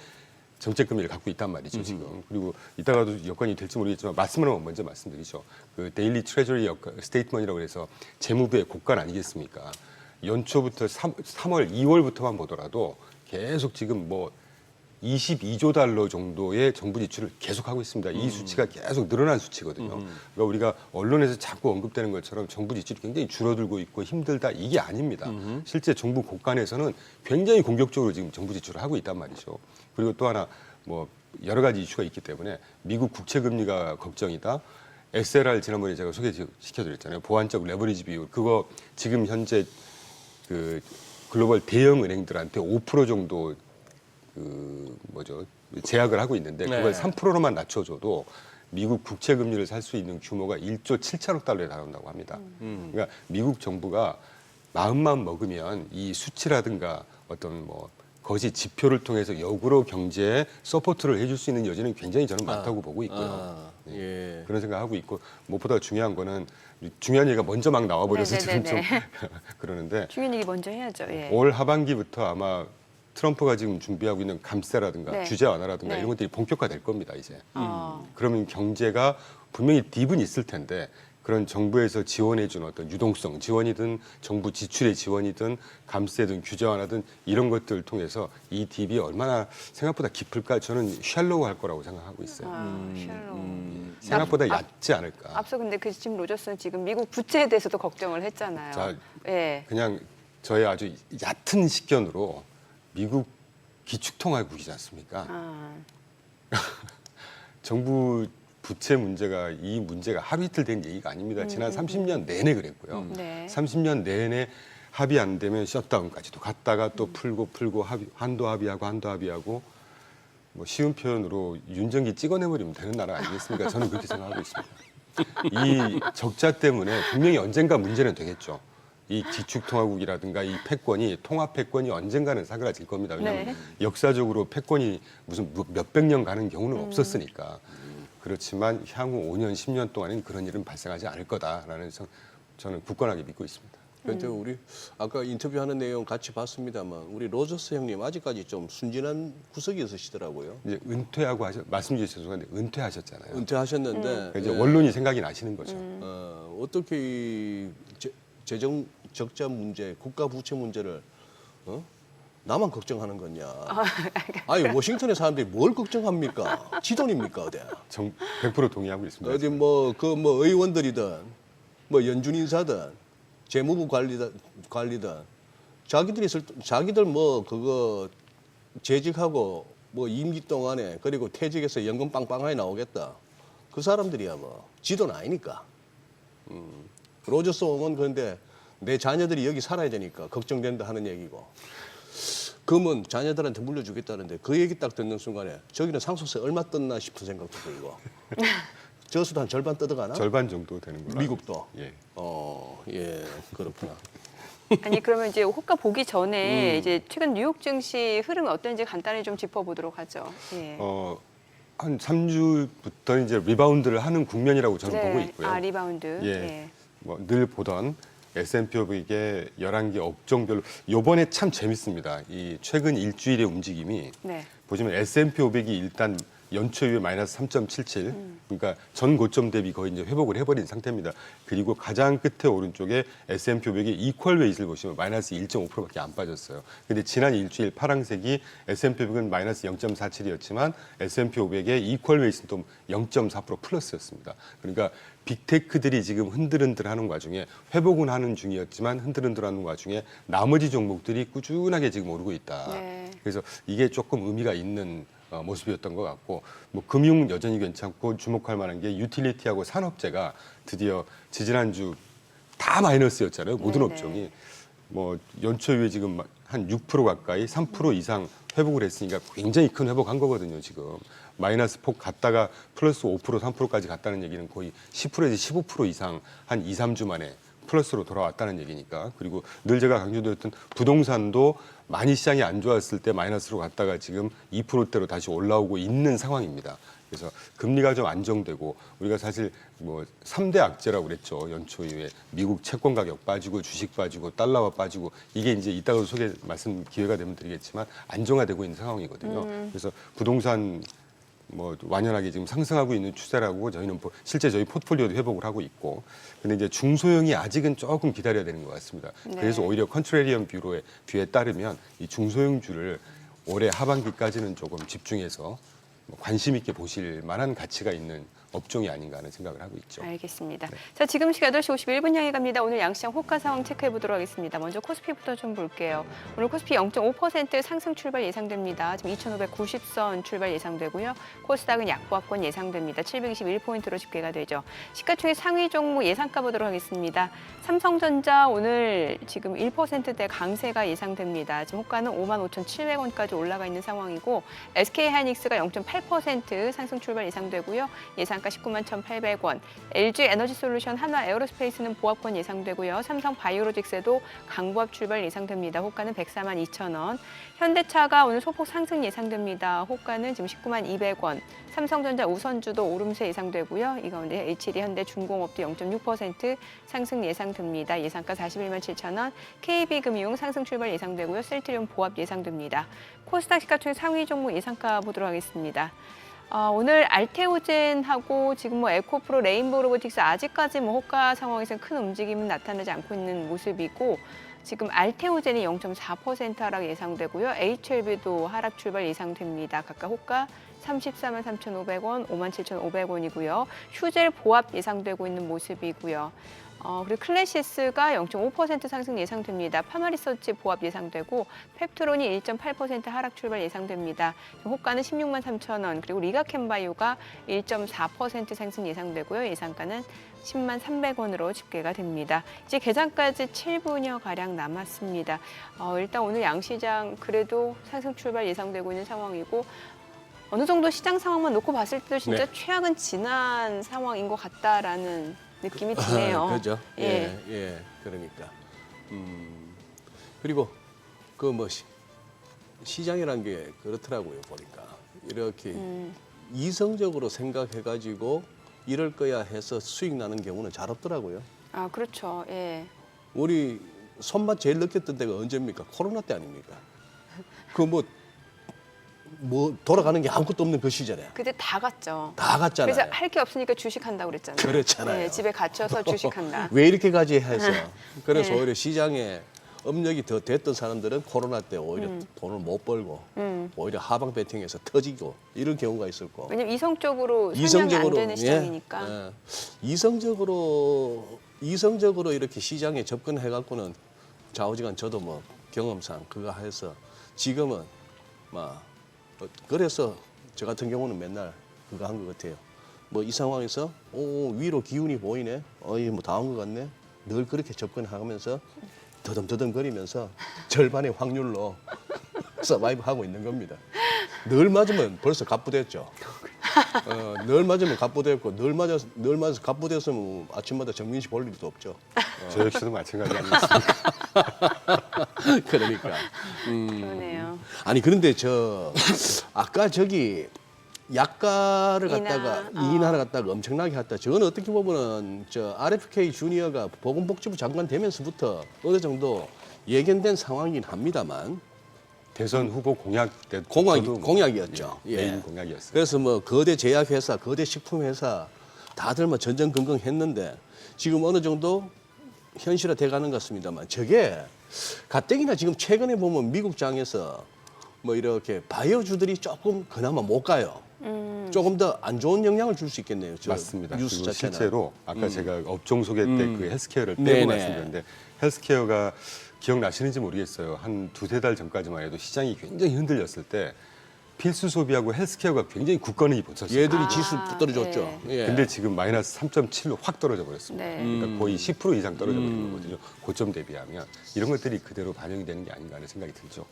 정책금리를 갖고 있단 말이죠, 지금. 그리고 이따가도 여건이 될지 모르겠지만 말씀을 먼저 말씀드리죠. 그 데일리 트레저리 스테이트먼이라고 해서 재무부의 곡간 아니겠습니까? 연초부터 3월, 2월부터만 보더라도 계속 지금 뭐 22조 달러 정도의 정부 지출을 계속하고 있습니다. 이 수치가 계속 늘어난 수치거든요. 그러니까 우리가 언론에서 자꾸 언급되는 것처럼 정부 지출이 굉장히 줄어들고 있고 힘들다 이게 아닙니다. 실제 정부 곳간에서는 굉장히 공격적으로 지금 정부 지출을 하고 있단 말이죠. 그리고 또 하나 뭐 여러 가지 이슈가 있기 때문에 미국 국채 금리가 걱정이다. SLR 지난번에 제가 소개시켜드렸잖아요. 보완적 레버리지 비율 그거 지금 현재 그 글로벌 대형 은행들한테 5% 정도 제약을 하고 있는데 그걸 3%로만 낮춰줘도 미국 국채 금리를 살 수 있는 규모가 1조 7천억 달러에 달한다고 합니다. 그러니까 미국 정부가 마음만 먹으면 이 수치라든가 어떤 뭐 거시 지표를 통해서 역으로 경제에 서포트를 해줄 수 있는 여지는 굉장히 저는 많다고 보고 있고요. 예. 그런 생각하고 있고 무엇보다 중요한 거는 중요한 얘기가 먼저 막 나와버려서 지금 좀 그러는데 중요한 얘기 먼저 해야죠. 예. 올 하반기부터 아마 트럼프가 지금 준비하고 있는 감세라든가 네. 규제 완화라든가 네. 이런 것들이 본격화될 겁니다 이제. 그러면 경제가 분명히 딥은 있을 텐데 그런 정부에서 지원해주는 어떤 유동성 지원이든 정부 지출의 지원이든 감세든 규제 완화든 이런 것들을 통해서 이 딥이 얼마나 생각보다 깊을까 저는 샬로우할 거라고 생각하고 있어요. 샬로우. 생각보다 얕지 않을까. 앞서 근데 그 짐 로저스는 지금 미국 부채에 대해서도 걱정을 했잖아요. 자, 예. 그냥 저의 아주 얕은 식견으로 미국 기축통화국이지 않습니까? 정부 부채 문제가 이 문제가 하루 이틀 된 얘기가 아닙니다. 지난 30년 내내 그랬고요. 네. 30년 내내 합의 안 되면 셧다운까지도 갔다가 또 풀고 한도 합의하고 뭐 쉬운 표현으로 윤정기 찍어내버리면 되는 나라 아니겠습니까? 저는 그렇게 생각하고 있습니다. 이 적자 때문에 분명히 언젠가 문제는 되겠죠. 이 기축통화국이라든가 이 패권이 통합 패권이 언젠가는 사그라질 겁니다. 왜냐하면 네. 역사적으로 패권이 무슨 몇백 년 가는 경우는 없었으니까. 그렇지만 향후 5년, 10년 동안은 그런 일은 발생하지 않을 거다라는 저는 굳건하게 믿고 있습니다. 그런데 우리 아까 인터뷰하는 내용 같이 봤습니다만 우리 로저스 형님 아직까지 좀 순진한 구석이 있으시더라고요. 이제 은퇴하고 말씀 주셔서 죄송한데 은퇴하셨잖아요. 은퇴하셨는데 그러니까 이제 원론이 생각이 나시는 거죠. 어떻게 이 재정 적자 문제, 국가 부채 문제를 나만 걱정하는 거냐? 아니 워싱턴의 사람들이 뭘 걱정합니까? 지 돈입니까 어디? 100% 동의하고 있습니다. 어디 뭐 의원들이든 뭐 연준 인사든 재무부 관리든 자기들 뭐 그거 재직하고 뭐 임기 동안에 그리고 퇴직해서 연금 빵빵하게 나오겠다. 그 사람들이야 뭐 지돈 아니니까. 로저스 옹은 그런데 내 자녀들이 여기 살아야 되니까 걱정된다 하는 얘기고. 그러면 자녀들한테 물려주겠다는데 그 얘기 딱 듣는 순간에 저기는 상속세 얼마 떴나 싶은 생각도 들고 저수도 한 절반 뜯어가나? 절반 정도 되는 걸로. 미국도. 예. 예, 그렇구나. 아니 그러면 이제 호가 보기 전에 이제 최근 뉴욕 증시 흐름이 어떤지 간단히 좀 짚어보도록 하죠. 예. 한 3주부터 이제 리바운드를 하는 국면이라고 저는 보고 있고요. 아 리바운드. 예. 뭐 늘 보던 S&P 500의 11개 업종별로 요번에 참 재밌습니다. 이 최근 일주일의 움직임이 네. 보시면 S&P 500이 일단 연초 이후에 마이너스 3.77, 그러니까 전 고점 대비 거의 이제 회복을 해버린 상태입니다. 그리고 가장 끝에 오른쪽에 S&P 500의 이퀄 웨이트를 보시면 마이너스 1.5%밖에 안 빠졌어요. 근데 지난 일주일 파란색이 S&P 500은 마이너스 0.47이었지만 S&P 500의 이퀄 웨이트는 또 0.4% 플러스였습니다. 그러니까 빅테크들이 지금 흔들흔들하는 와중에 회복은 하는 중이었지만 흔들흔들하는 와중에 나머지 종목들이 꾸준하게 지금 오르고 있다. 네. 그래서 이게 조금 의미가 있는 모습이었던 것 같고, 뭐 금융 여전히 괜찮고 주목할 만한 게 유틸리티하고 산업재가 드디어 지지난주 다 마이너스였잖아요. 모든 네네. 업종이 뭐 연초 이후에 지금 한 6% 가까이 3% 이상 회복을 했으니까 굉장히 큰 회복한 거거든요. 지금 마이너스 폭 갔다가 플러스 5% 3%까지 갔다는 얘기는 거의 10%에서 15% 이상 한 2, 3주 만에 플러스로 돌아왔다는 얘기니까. 그리고 늘 제가 강조드렸던 부동산도 많이 시장이 안 좋았을 때 마이너스로 갔다가 지금 2%대로 다시 올라오고 있는 상황입니다. 그래서 금리가 좀 안정되고 우리가 사실 뭐 3대 악재라고 그랬죠. 연초 이후에 미국 채권 가격 빠지고 주식 빠지고 달러화 빠지고 이게 이제 이따가 말씀 기회가 되면 드리겠지만 안정화되고 있는 상황이거든요. 그래서 부동산 뭐 완연하게 지금 상승하고 있는 추세라고 저희는 실제 저희 포트폴리오도 회복을 하고 있고, 근데 이제 중소형이 아직은 조금 기다려야 되는 것 같습니다. 네. 그래서 오히려 컨트레리언 뷰로의 뷰에 따르면 이 중소형주를 올해 하반기까지는 조금 집중해서 관심 있게 보실 만한 가치가 있는 업종이 아닌가 하는 생각을 하고 있죠. 알겠습니다. 자, 지금 시각 8시 51분 향해 갑니다. 오늘 양시장 호가 상황 체크해 보도록 하겠습니다. 먼저 코스피부터 좀 볼게요. 오늘 코스피 0.5% 상승 출발 예상됩니다. 지금 2,590선 출발 예상되고요. 코스닥은 약보합권 예상됩니다. 721포인트로 집계가 되죠. 시가총액 상위 종목 예상가 보도록 하겠습니다. 삼성전자 오늘 지금 1%대 강세가 예상됩니다. 지금 호가는 55,700원까지 올라가 있는 상황이고, SK하이닉스가 0.8% 상승 출발 예상되고요. 예상가 191,800원. LG 에너지솔루션, 한화 에어로스페이스는 보합권 예상되고요. 삼성 바이오로직스도 강보합 출발 예상됩니다. 호가는 142,000원. 현대차가 오늘 소폭 상승 예상됩니다. 호가는 지금 192,200원. 삼성전자 우선주도 오름세 예상되고요. 이 가운데 HD 현대 중공업도 0.6% 상승 예상됩니다. 예상가 417,000원. KB금융 상승 출발 예상되고요. 셀트리온 보합 예상됩니다. 코스닥 시가총액 상위 종목 예상가 보도록 하겠습니다. 오늘 알테오젠하고 지금 뭐 에코프로, 레인보우 로보틱스 아직까지 뭐 호가 상황에서는 큰 움직임은 나타나지 않고 있는 모습이고, 지금 알테오젠이 0.4% 하락 예상되고요. HLB도 하락 출발 예상됩니다. 각각 호가 343,500원, 57,500원이고요. 휴젤 보합 예상되고 있는 모습이고요. 그리고 클래시스가 0.5% 상승 예상됩니다. 파마리서치 보합 예상되고, 펩트론이 1.8% 하락 출발 예상됩니다. 호가는 163,000원, 그리고 리가캔바이오가 1.4% 상승 예상되고요. 예상가는 103,300원으로 집계가 됩니다. 이제 개장까지 7분여 가량 남았습니다. 일단 오늘 양시장 그래도 상승 출발 예상되고 있는 상황이고, 어느 정도 시장 상황만 놓고 봤을 때도 진짜 네. 최악은 지난 상황인 것 같다라는 느낌이 드네요. 그죠? 예. 예, 그러니까. 그리고 그 뭐 시장이란 게 그렇더라고요, 보니까. 이렇게 이성적으로 생각해가지고 이럴 거야 해서 수익 나는 경우는 잘 없더라고요. 아, 그렇죠. 예. 우리 손맛 제일 느꼈던 때가 언제입니까? 코로나 때 아닙니까? 그 뭐 돌아가는 게 아무것도 없는 그 시절에 그때 다 갔죠. 다 갔잖아요. 그래서 할 게 없으니까 주식한다고 그랬잖아요. 그랬잖아요. 예, 집에 갇혀서 주식한다. 왜 이렇게 가지 해서 그래서 네. 오히려 시장에 업력이 더 됐던 사람들은 코로나 때 오히려 돈을 못 벌고 오히려 하방 배팅해서 터지고 이런 경우가 있었고 왜냐면 이성적으로 설명이 안 되는 예, 시장이니까. 예. 이성적으로 이렇게 시장에 접근해 갖고는 좌우지간 저도 뭐 경험상 그거 해서 지금은 막 그래서 저 같은 경우는 맨날 그거 한 것 같아요. 뭐 이 상황에서 위로 기운이 보이네. 뭐 다 온 것 같네. 늘 그렇게 접근하면서 더듬더듬거리면서 절반의 확률로 서바이브 하고 있는 겁니다. 늘 맞으면 벌써 갑부됐죠. 늘 맞으면 갑부됐고 늘 맞아서 갑부됐으면 아침마다 정민씨 볼 일도 없죠. 저 역시도 마찬가지 아니겠습니까? 그러니까. 그러네요. 아니 그런데 저 아까 저기 약가를 갖다가 이인하러 갖다가 엄청나게 했다. 저건 어떻게 보면은 저 RFK 주니어가 보건복지부 장관 되면서부터 어느 정도 예견된 상황이긴 합니다만 대선 후보 공약 때 공약이었죠. 예. 메인 공약이었어요. 그래서 뭐 거대 제약회사, 거대 식품회사 다들 뭐 전전긍긍했는데 지금 어느 정도 현실화 돼가는 것 같습니다만 저게 가뜩이나 지금 최근에 보면 미국장에서 뭐 이렇게 바이오주들이 조금 그나마 못 가요. 조금 더 안 좋은 영향을 줄 수 있겠네요. 저 맞습니다. 뉴스 그리고 자체는. 실제로 아까 제가 업종 소개 때 그 헬스케어를 빼고 네네. 말씀드렸는데 헬스케어가 기억나시는지 모르겠어요. 한 두세 달 전까지만 해도 시장이 굉장히 흔들렸을 때 필수 소비하고 헬스케어가 굉장히 굳건히 붙었어요. 얘들이 지수 떨어졌죠. 네. 예. 근데 지금 마이너스 3.7로 확 떨어져 버렸습니다. 네. 그러니까 거의 10% 이상 떨어져 버린 거거든요. 고점 대비하면 이런 것들이 그대로 반영이 되는 게 아닌가 하는 생각이 들죠.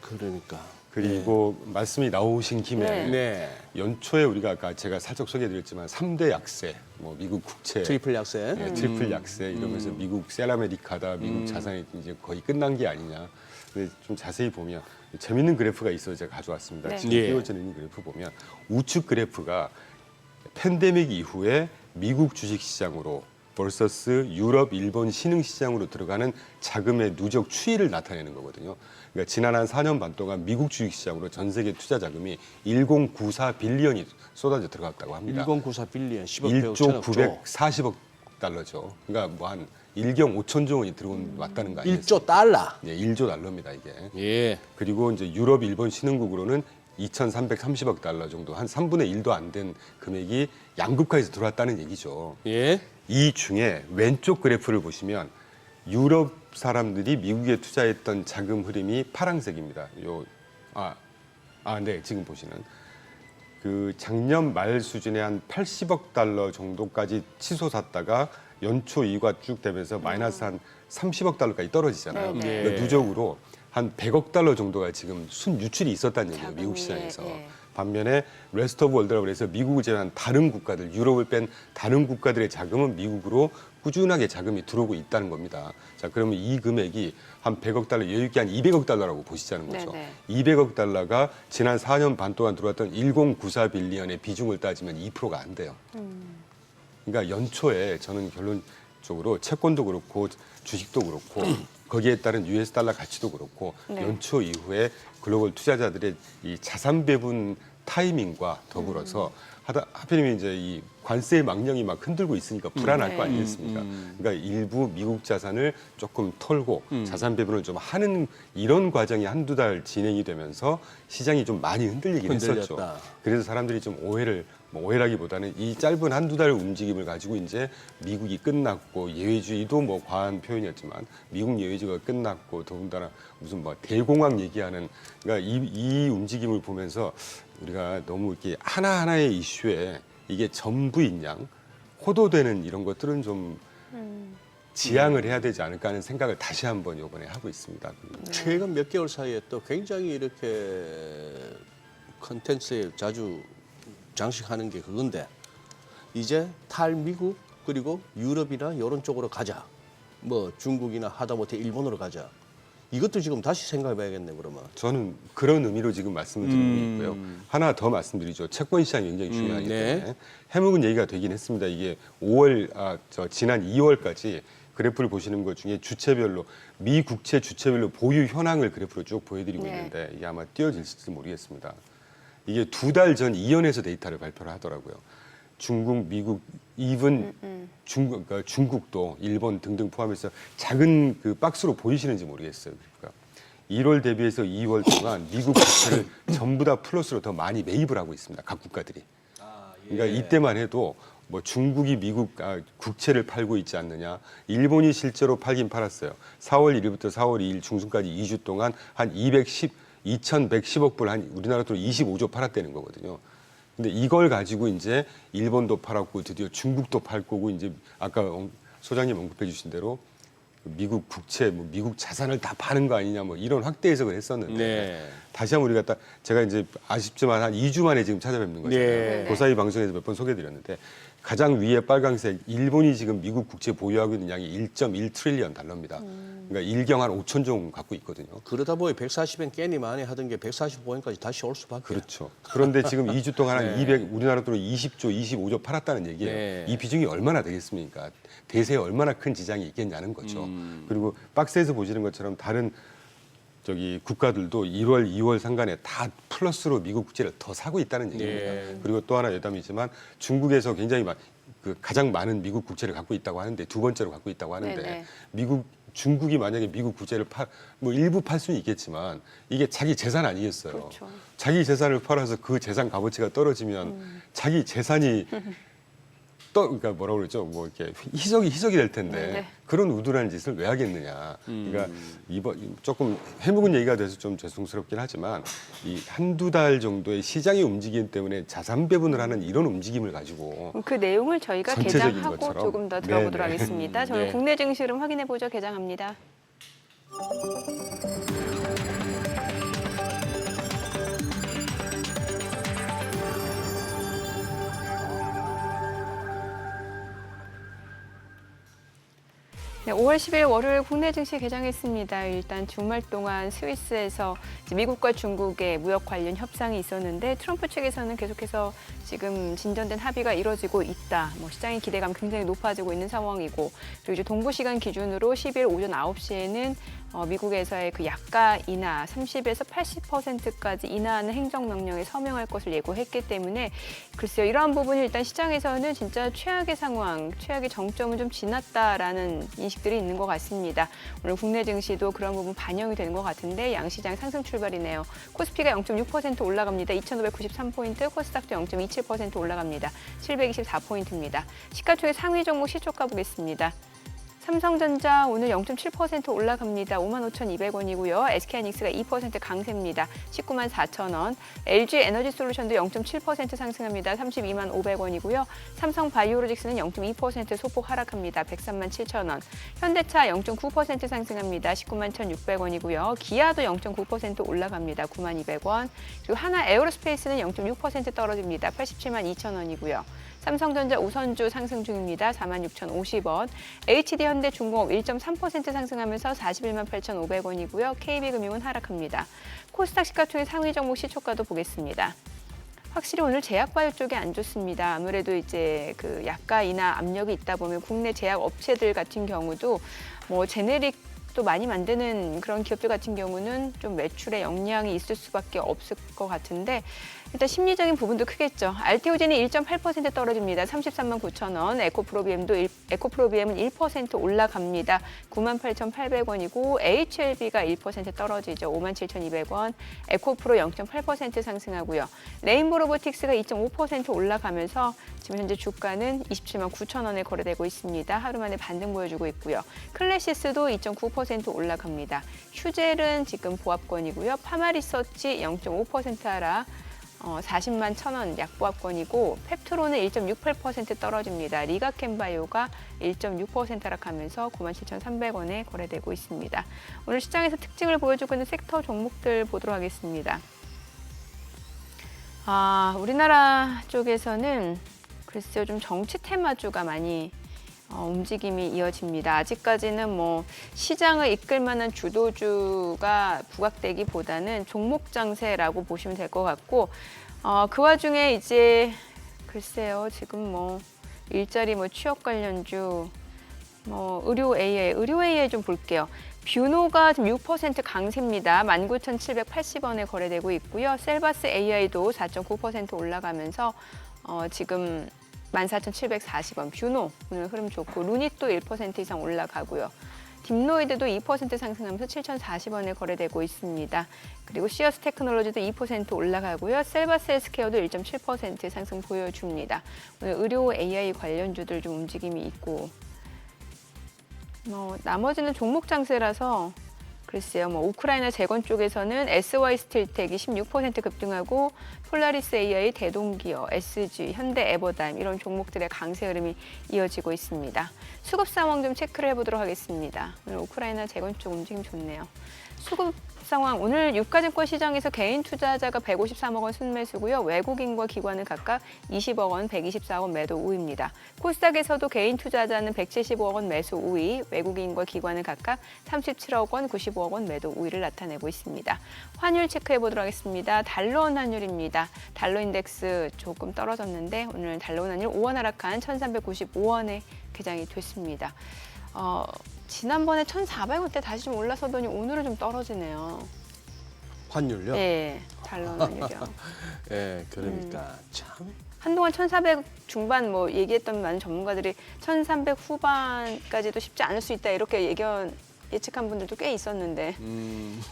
그러니까. 그리고 말씀이 나오신 김에 네. 네. 연초에 우리가 아까 제가 살짝 소개해드렸지만 3대 약세, 뭐 미국 국채, 트리플 약세. 네, 트리플 약세 이러면서 미국 셀아메리카다, 미국 자산이 이제 거의 끝난 게 아니냐. 근데 좀 자세히 보면 재밌는 그래프가 있어서 제가 가져왔습니다. 네. 지금 예. 띄워져 있는 그래프 보면 우측 그래프가 팬데믹 이후에 미국 주식시장으로 vs 유럽, 일본 신흥시장으로 들어가는 자금의 누적 추이를 나타내는 거거든요. 그러니까 지난 한 4년 반 동안 미국 주식시장으로 전 세계 투자 자금이 1094 빌리언이 쏟아져 들어갔다고 합니다. 1094 빌리언 10억 1조 100억 940억 달러죠. 그러니까 뭐 한 1경 5천조 원이 들어왔다는 거 아니겠습니까? 1조 달러. 네, 1조 달러입니다, 이게. 예. 그리고 이제 유럽, 일본 신흥국으로는 2,330억 달러 정도, 한 3분의 1도 안 된 금액이 양극화에서 들어왔다는 얘기죠. 예. 이 중에 왼쪽 그래프를 보시면 유럽 사람들이 미국에 투자했던 자금 흐름이 파란색입니다. 네, 지금 보시는 그 작년 말 수준의 한 80억 달러 정도까지 치솟았다가 연초 이후가 쭉 되면서 마이너스 한 30억 달러까지 떨어지잖아요. 네, 네. 그러니까 누적으로 한 100억 달러 정도가 지금 순 유출이 있었다는 얘기예요. 자금이, 미국 시장에서. 예. 반면에 레스트 오브 월드라고 해서 미국을 제외한 다른 국가들, 유럽을 뺀 다른 국가들의 자금은 미국으로 꾸준하게 자금이 들어오고 있다는 겁니다. 자, 그러면 이 금액이 한 100억 달러, 여유 있게 한 200억 달러라고 보시자는 거죠. 네네. 200억 달러가 지난 4년 반 동안 들어왔던 1094 빌리언의 비중을 따지면 2%가 안 돼요. 그러니까 연초에 저는 결론적으로 채권도 그렇고 주식도 그렇고 거기에 따른 US 달러 가치도 그렇고 네. 연초 이후에 글로벌 투자자들의 이 자산 배분 타이밍과 더불어서 하필이면 이제 이 관세의 망령이 막 흔들고 있으니까 불안할 거 아니겠습니까? 그러니까 일부 미국 자산을 조금 털고 자산 배분을 좀 하는 이런 과정이 한두 달 진행이 되면서 시장이 좀 많이 흔들리긴 했었죠. 흔들렸다. 그래서 사람들이 좀 오해라기보다는 이 짧은 한두 달 움직임을 가지고 이제 미국이 끝났고 예외주의도 뭐 과한 표현이었지만 미국 예외주의가 끝났고 더군다나 무슨 뭐 대공황 얘기하는 그러니까 이 움직임을 보면서 우리가 너무 이렇게 하나하나의 이슈에 이게 전부인 양 호도되는 이런 것들은 좀 지양을 해야 되지 않을까 하는 생각을 다시 한번 이번에 하고 있습니다. 최근 몇 개월 사이에 또 굉장히 이렇게 컨텐츠에 자주 장식하는 게 그건데 이제 탈미국 그리고 유럽이나 이런 쪽으로 가자. 뭐 중국이나 하다못해 일본으로 가자. 이것도 지금 다시 생각해봐야겠네 그러면. 저는 그런 의미로 지금 말씀을 드리고 있고요. 하나 더 말씀드리죠. 채권 시장이 굉장히 중요하기 네. 때문에 해묵은 얘기가 되긴 했습니다. 이게 지난 2월까지 그래프를 보시는 것 중에 주체별로 미 국채 주체별로 보유 현황을 그래프로 쭉 보여드리고 네. 있는데 이게 아마 띄어질지 모르겠습니다. 이게 2달 전 이연에서 데이터를 발표를 하더라고요. 중국, 미국, 이븐 그러니까 중국도 일본 등등 포함해서 작은 그 박스로 보이시는지 모르겠어요. 그러니까 1월 대비해서 2월 동안 미국 국채를 전부 다 플러스로 더 많이 매입을 하고 있습니다. 각 국가들이. 그러니까 이때만 해도 뭐 중국이 미국 국채를 팔고 있지 않느냐. 일본이 실제로 팔긴 팔았어요. 4월 1일부터 4월 2일 중순까지 2주 동안 한 2,110억 불, 한 우리나라 돈 25조 팔았다는 거거든요. 근데 이걸 가지고 이제 일본도 팔았고 드디어 중국도 팔 거고 이제 아까 소장님 언급해 주신 대로 미국 국채, 뭐 미국 자산을 다 파는 거 아니냐 뭐 이런 확대 해석을 했었는데 네. 다시 한번 우리가 딱 제가 이제 아쉽지만 한 2주 만에 지금 찾아뵙는 거잖아요. 네. 그 사이 방송에서 몇 번 소개드렸는데 가장 위에 빨강색 일본이 지금 미국 국채 보유하고 있는 양이 1.1 트릴리언 달러입니다. 그러니까 일경 한 5천 종 갖고 있거든요. 그러다 보니 140엔 깨니 많이 하던 게 145엔까지 다시 올 수밖에. 그렇죠. 그런데 지금 2주 동안 한 네. 200, 우리나라 돈으로 20조, 25조 팔았다는 얘기예요. 네. 이 비중이 얼마나 되겠습니까? 대세에 얼마나 큰 지장이 있겠냐는 거죠. 그리고 박스에서 보시는 것처럼 다른 저기 국가들도 1월, 2월 상간에 다 플러스로 미국 국채를 더 사고 있다는 얘기입니다. 네. 그리고 또 하나 여담이지만 중국에서 굉장히 그 가장 많은 미국 국채를 갖고 있다고 하는데 두 번째로 갖고 있다고 하는데 네네. 중국이 만약에 미국 국채를 뭐 일부 팔 수는 있겠지만 이게 자기 재산 아니겠어요. 그렇죠. 자기 재산을 팔아서 그 재산 값어치가 떨어지면 자기 재산이 그러니까 뭐라고 그러죠? 뭐 이렇게 희석이 될 텐데 네. 그런 우둔한 짓을 왜 하겠느냐. 그러니까 이번 조금 해묵은 얘기가 돼서 좀 죄송스럽긴 하지만 이 한두 달 정도의 시장의 움직임 때문에 자산 배분을 하는 이런 움직임을 가지고 그 내용을 저희가 전체적인 개장하고 것처럼. 조금 더 들어보도록 네네. 하겠습니다. 저는 네. 국내 증시 흐름 확인해 보죠. 개장합니다. 네, 5월 10일 월요일 국내 증시 개장했습니다. 일단 주말 동안 스위스에서 이제 미국과 중국의 무역 관련 협상이 있었는데 트럼프 측에서는 계속해서 지금 진전된 합의가 이뤄지고 있다. 뭐 시장의 기대감 굉장히 높아지고 있는 상황이고 그리고 이제 동부 시간 기준으로 10일 오전 9시에는 미국에서의 그 약가 인하 30에서 80%까지 인하하는 행정명령에 서명할 것을 예고했기 때문에 글쎄요. 이러한 부분이 일단 시장에서는 진짜 최악의 상황, 최악의 정점은 좀 지났다라는 인식들이 있는 것 같습니다. 오늘 국내 증시도 그런 부분 반영이 되는 것 같은데 양시장 상승 출발이네요. 코스피가 0.6% 올라갑니다. 2,593포인트, 코스닥도 0.27% 올라갑니다. 724포인트입니다. 시가총액 상위 종목 시초가 보겠습니다. 삼성전자 오늘 0.7% 올라갑니다. 55,200원이고요. SK하이닉스가 2% 강세입니다. 19만 4,000원. LG에너지솔루션도 0.7% 상승합니다. 32만 500원이고요. 삼성바이오로직스는 0.2% 소폭 하락합니다. 103만 7,000원. 현대차 0.9% 상승합니다. 19만 1,600원이고요. 기아도 0.9% 올라갑니다. 9만 200원. 그리고 하나 에어로스페이스는 0.6% 떨어집니다. 87만 2,000원이고요. 삼성전자 우선주 상승 중입니다. 46,050원. HD현대중공업 1.3% 상승하면서 41만 8,500원이고요. KB금융은 하락합니다. 코스닥 시가총액 상위 종목 시초가도 보겠습니다. 확실히 오늘 제약바이오 쪽이 안 좋습니다. 아무래도 이제 그 약가 인하 압력이 있다 보면 국내 제약 업체들 같은 경우도 뭐 제네릭 또 많이 만드는 그런 기업들 같은 경우는 좀 매출에 영향이 있을 수밖에 없을 것 같은데 일단 심리적인 부분도 크겠죠. 알테오젠이 1.8% 떨어집니다. 33만 9천 원. 에코프로비엠은 1% 올라갑니다. 9만 8,800원이고 HLB가 1% 떨어지죠. 5만 7,200원. 에코프로 0.8% 상승하고요. 레인보 로보틱스가 2.5% 올라가면서 지금 현재 주가는 27만 9천 원에 거래되고 있습니다. 하루 만에 반등 보여주고 있고요. 클래시스도 2.9% 올라갑니다. 휴젤은 지금 보합권이고요. 파마리서치 0.5% 하락. 40만 1,000원 약보합권이고 펩트론은 1.68% 떨어집니다. 리가켄바이오가 1.6% 하락하면서 97,300원에 거래되고 있습니다. 오늘 시장에서 특징을 보여주고 있는 섹터 종목들 보도록 하겠습니다. 우리나라 쪽에서는 글쎄요 좀 정치 테마주가 많이 움직임이 이어집니다. 아직까지는 뭐 시장을 이끌 만한 주도주가 부각되기보다는 종목 장세라고 보시면 될 것 같고 그 와중에 이제 글쎄요 지금 뭐 일자리 뭐 취업 관련주 뭐 의료 AI 좀 볼게요. 뷰노가 지금 6% 강세입니다. 19,780원에 거래되고 있고요. 셀바스 AI도 4.9% 올라가면서 지금 14,740원. 뷰노 오늘 흐름 좋고 루닛도 1% 이상 올라가고요. 딥노이드도 2% 상승하면서 7,040원에 거래되고 있습니다. 그리고 시어스 테크놀로지도 2% 올라가고요. 셀바스 헬스케어도 1.7% 상승 보여줍니다. 오늘 의료 AI 관련주들 좀 움직임이 있고 나머지는 종목 장세라서 글쎄요, 뭐 우크라이나 재건 쪽에서는 SY 스틸텍이 16% 급등하고 폴라리스 AI, 대동기어, SG, 현대 에버다임 이런 종목들의 강세 흐름이 이어지고 있습니다. 수급 상황 좀 체크를 해보도록 하겠습니다. 오늘 우크라이나 재건 쪽 움직임 좋네요. 수급 상황 오늘 유가증권 시장에서 개인 투자자가 153억 원 순매수고요. 외국인과 기관은 각각 20억 원, 124억 원 매도 우위입니다. 코스닥에서도 개인 투자자는 175억 원 매수 우위, 외국인과 기관은 각각 37억 원, 95억 원 매도 우위를 나타내고 있습니다. 환율 체크해 보도록 하겠습니다. 달러원 환율입니다. 달러 인덱스 조금 떨어졌는데 오늘 달러원 환율 5원 하락한 1,395원에 개장이 됐습니다. 지난번에 1,400원대 다시 좀 올라서더니 오늘은 좀 떨어지네요. 환율요? 네, 달러 환율이요. 예, 그러니까 참. 한동안 1,400 중반 뭐 얘기했던 많은 전문가들이 1,300 후반까지도 쉽지 않을 수 있다 이렇게 예측한 분들도 꽤 있었는데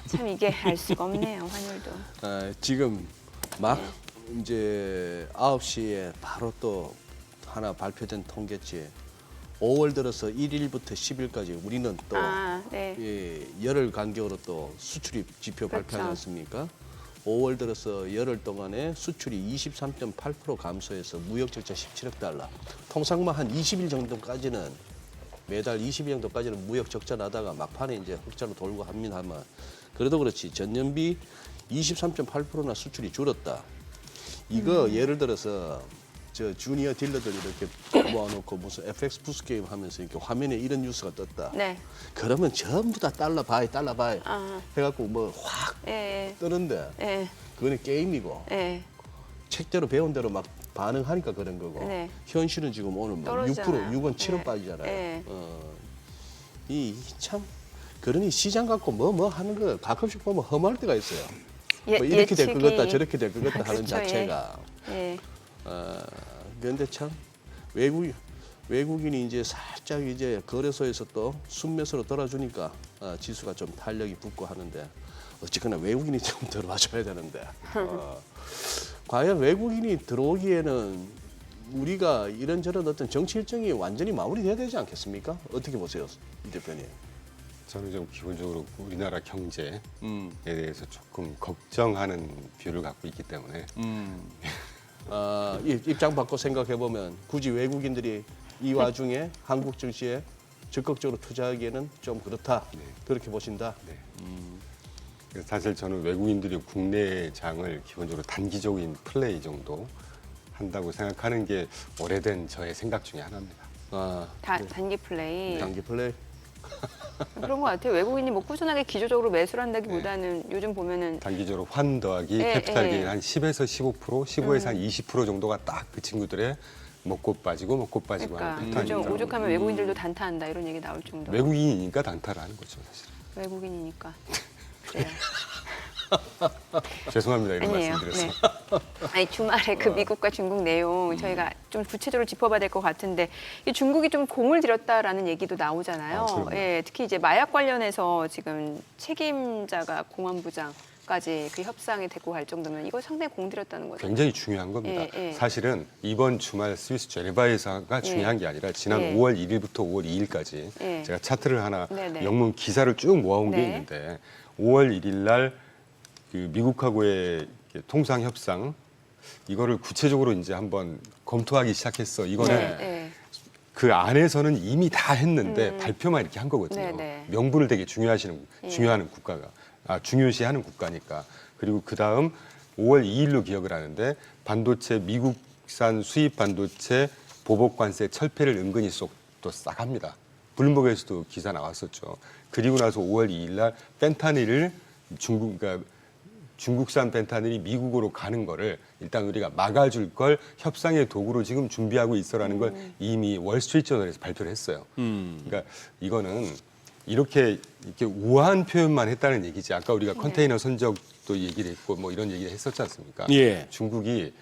참 이게 알 수가 없네요, 환율도. 지금 막 이제 9시에 바로 또 하나 발표된 통계치 5월 들어서 1일부터 10일까지 우리는 또 네. 열흘 간격으로 또 수출입 지표 그렇죠. 발표하지 않습니까? 5월 들어서 열흘 동안에 수출이 23.8% 감소해서 무역 적자 17억 달러. 통상만 한 20일 정도까지는 매달 20일 정도까지는 무역 적자 나다가 막판에 이제 흑자로 돌고 합니다만 그래도 그렇지 전년비 23.8%나 수출이 줄었다. 이거 예를 들어서 저 주니어 딜러들 이렇게 모아놓고 무슨 FX 부스 게임 하면서 이렇게 화면에 이런 뉴스가 떴다. 네. 그러면 전부 다 달러 바이 해갖고 뭐 확 예, 뜨는데 예, 그거는 게임이고 예. 책대로 배운 대로 막 반응하니까 그런 거고 네. 현실은 지금 오늘 뭐 6%, 떨어지잖아요. 6원 7원 네. 빠지잖아요. 네. 이 참 그러니 시장 갖고 뭐 하는 거 가끔씩 보면 험할 때가 있어요. 뭐 이렇게 될 것 같다 저렇게 될 것 같다 하는 그렇죠, 자체가. 예. 그런데 참 외국인이 이제 살짝 이제 거래소에서 또 순매수로 돌아주니까 지수가 좀 탄력이 붙고 하는데 어쨌거나 외국인이 좀 들어와줘야 되는데 과연 외국인이 들어오기에는 우리가 이런저런 어떤 정치 일정이 완전히 마무리돼야 되지 않겠습니까? 어떻게 보세요, 이 대표님? 저는 좀 기본적으로 우리나라 경제에 대해서 조금 걱정하는 뷰를 갖고 있기 때문에 입장 바꿔 생각해 보면 굳이 외국인들이 이 와중에 한국 증시에 적극적으로 투자하기에는 좀 그렇다. 그렇게 보신다. 네. 그래서 사실 저는 외국인들이 국내 장을 기본적으로 단기적인 플레이 정도 한다고 생각하는 게 오래된 저의 생각 중에 하나입니다. 단기 플레이. 단기 플레이. 그런 것 같아요. 외국인이 뭐 꾸준하게 기조적으로 매수를 한다기보다는 요즘 보면은 단기적으로 환 더하기 캐피탈 게인 한 10에서 15%, 15에서 한 20% 정도가 딱 그 친구들의 먹고 빠지고 그러니까 하는 요즘 패턴입니다. 오죽하면 외국인들도 단타한다 이런 얘기 나올 정도로. 외국인이니까 단타를 하는 거죠, 사실. 외국인이니까. 그래요. 죄송합니다, 이런 아니에요. 말씀 드렸어요. 아니 주말에 그 미국과 중국 내용 저희가 좀 구체적으로 짚어봐야 될 것 같은데 이 중국이 좀 공을 들였다라는 얘기도 나오잖아요. 그럼요. 예, 특히 이제 마약 관련해서 지금 책임자가 공안부장까지 그 협상에 데리고 갈 정도면 이거 상당히 공 들였다는 거죠. 굉장히 중요한 겁니다. 예. 사실은 이번 주말 스위스 제네바에서가 중요한 게 아니라 지난 예. 5월 1일부터 5월 2일까지 예. 제가 차트를 하나 네네. 영문 기사를 쭉 모아온 게 네. 있는데 5월 1일 날 그 미국하고의 통상 협상 이거를 구체적으로 이제 한번 검토하기 시작했어. 이거는 네. 그 안에서는 이미 다 했는데 발표만 이렇게 한 거거든요. 네네. 명분을 되게 중요하는 국가가 중요시하는 국가니까. 그리고 그 다음 5월 2일로 기억을 하는데 반도체 미국산 수입 반도체 보복 관세 철폐를 은근히 또 싹 합니다. 블룸버그에서도 기사 나왔었죠. 그리고 나서 5월 2일 날 펜타닐을 그러니까 중국산 펜타닐이 미국으로 가는 거를 일단 우리가 막아줄 걸 협상의 도구로 지금 준비하고 있어라는 걸 이미 월스트리트저널에서 발표를 했어요. 그러니까 이거는 이렇게 우아한 표현만 했다는 얘기지. 아까 우리가 컨테이너 선적도 얘기를 했고 뭐 이런 얘기를 했었지 않습니까? 예. 중국이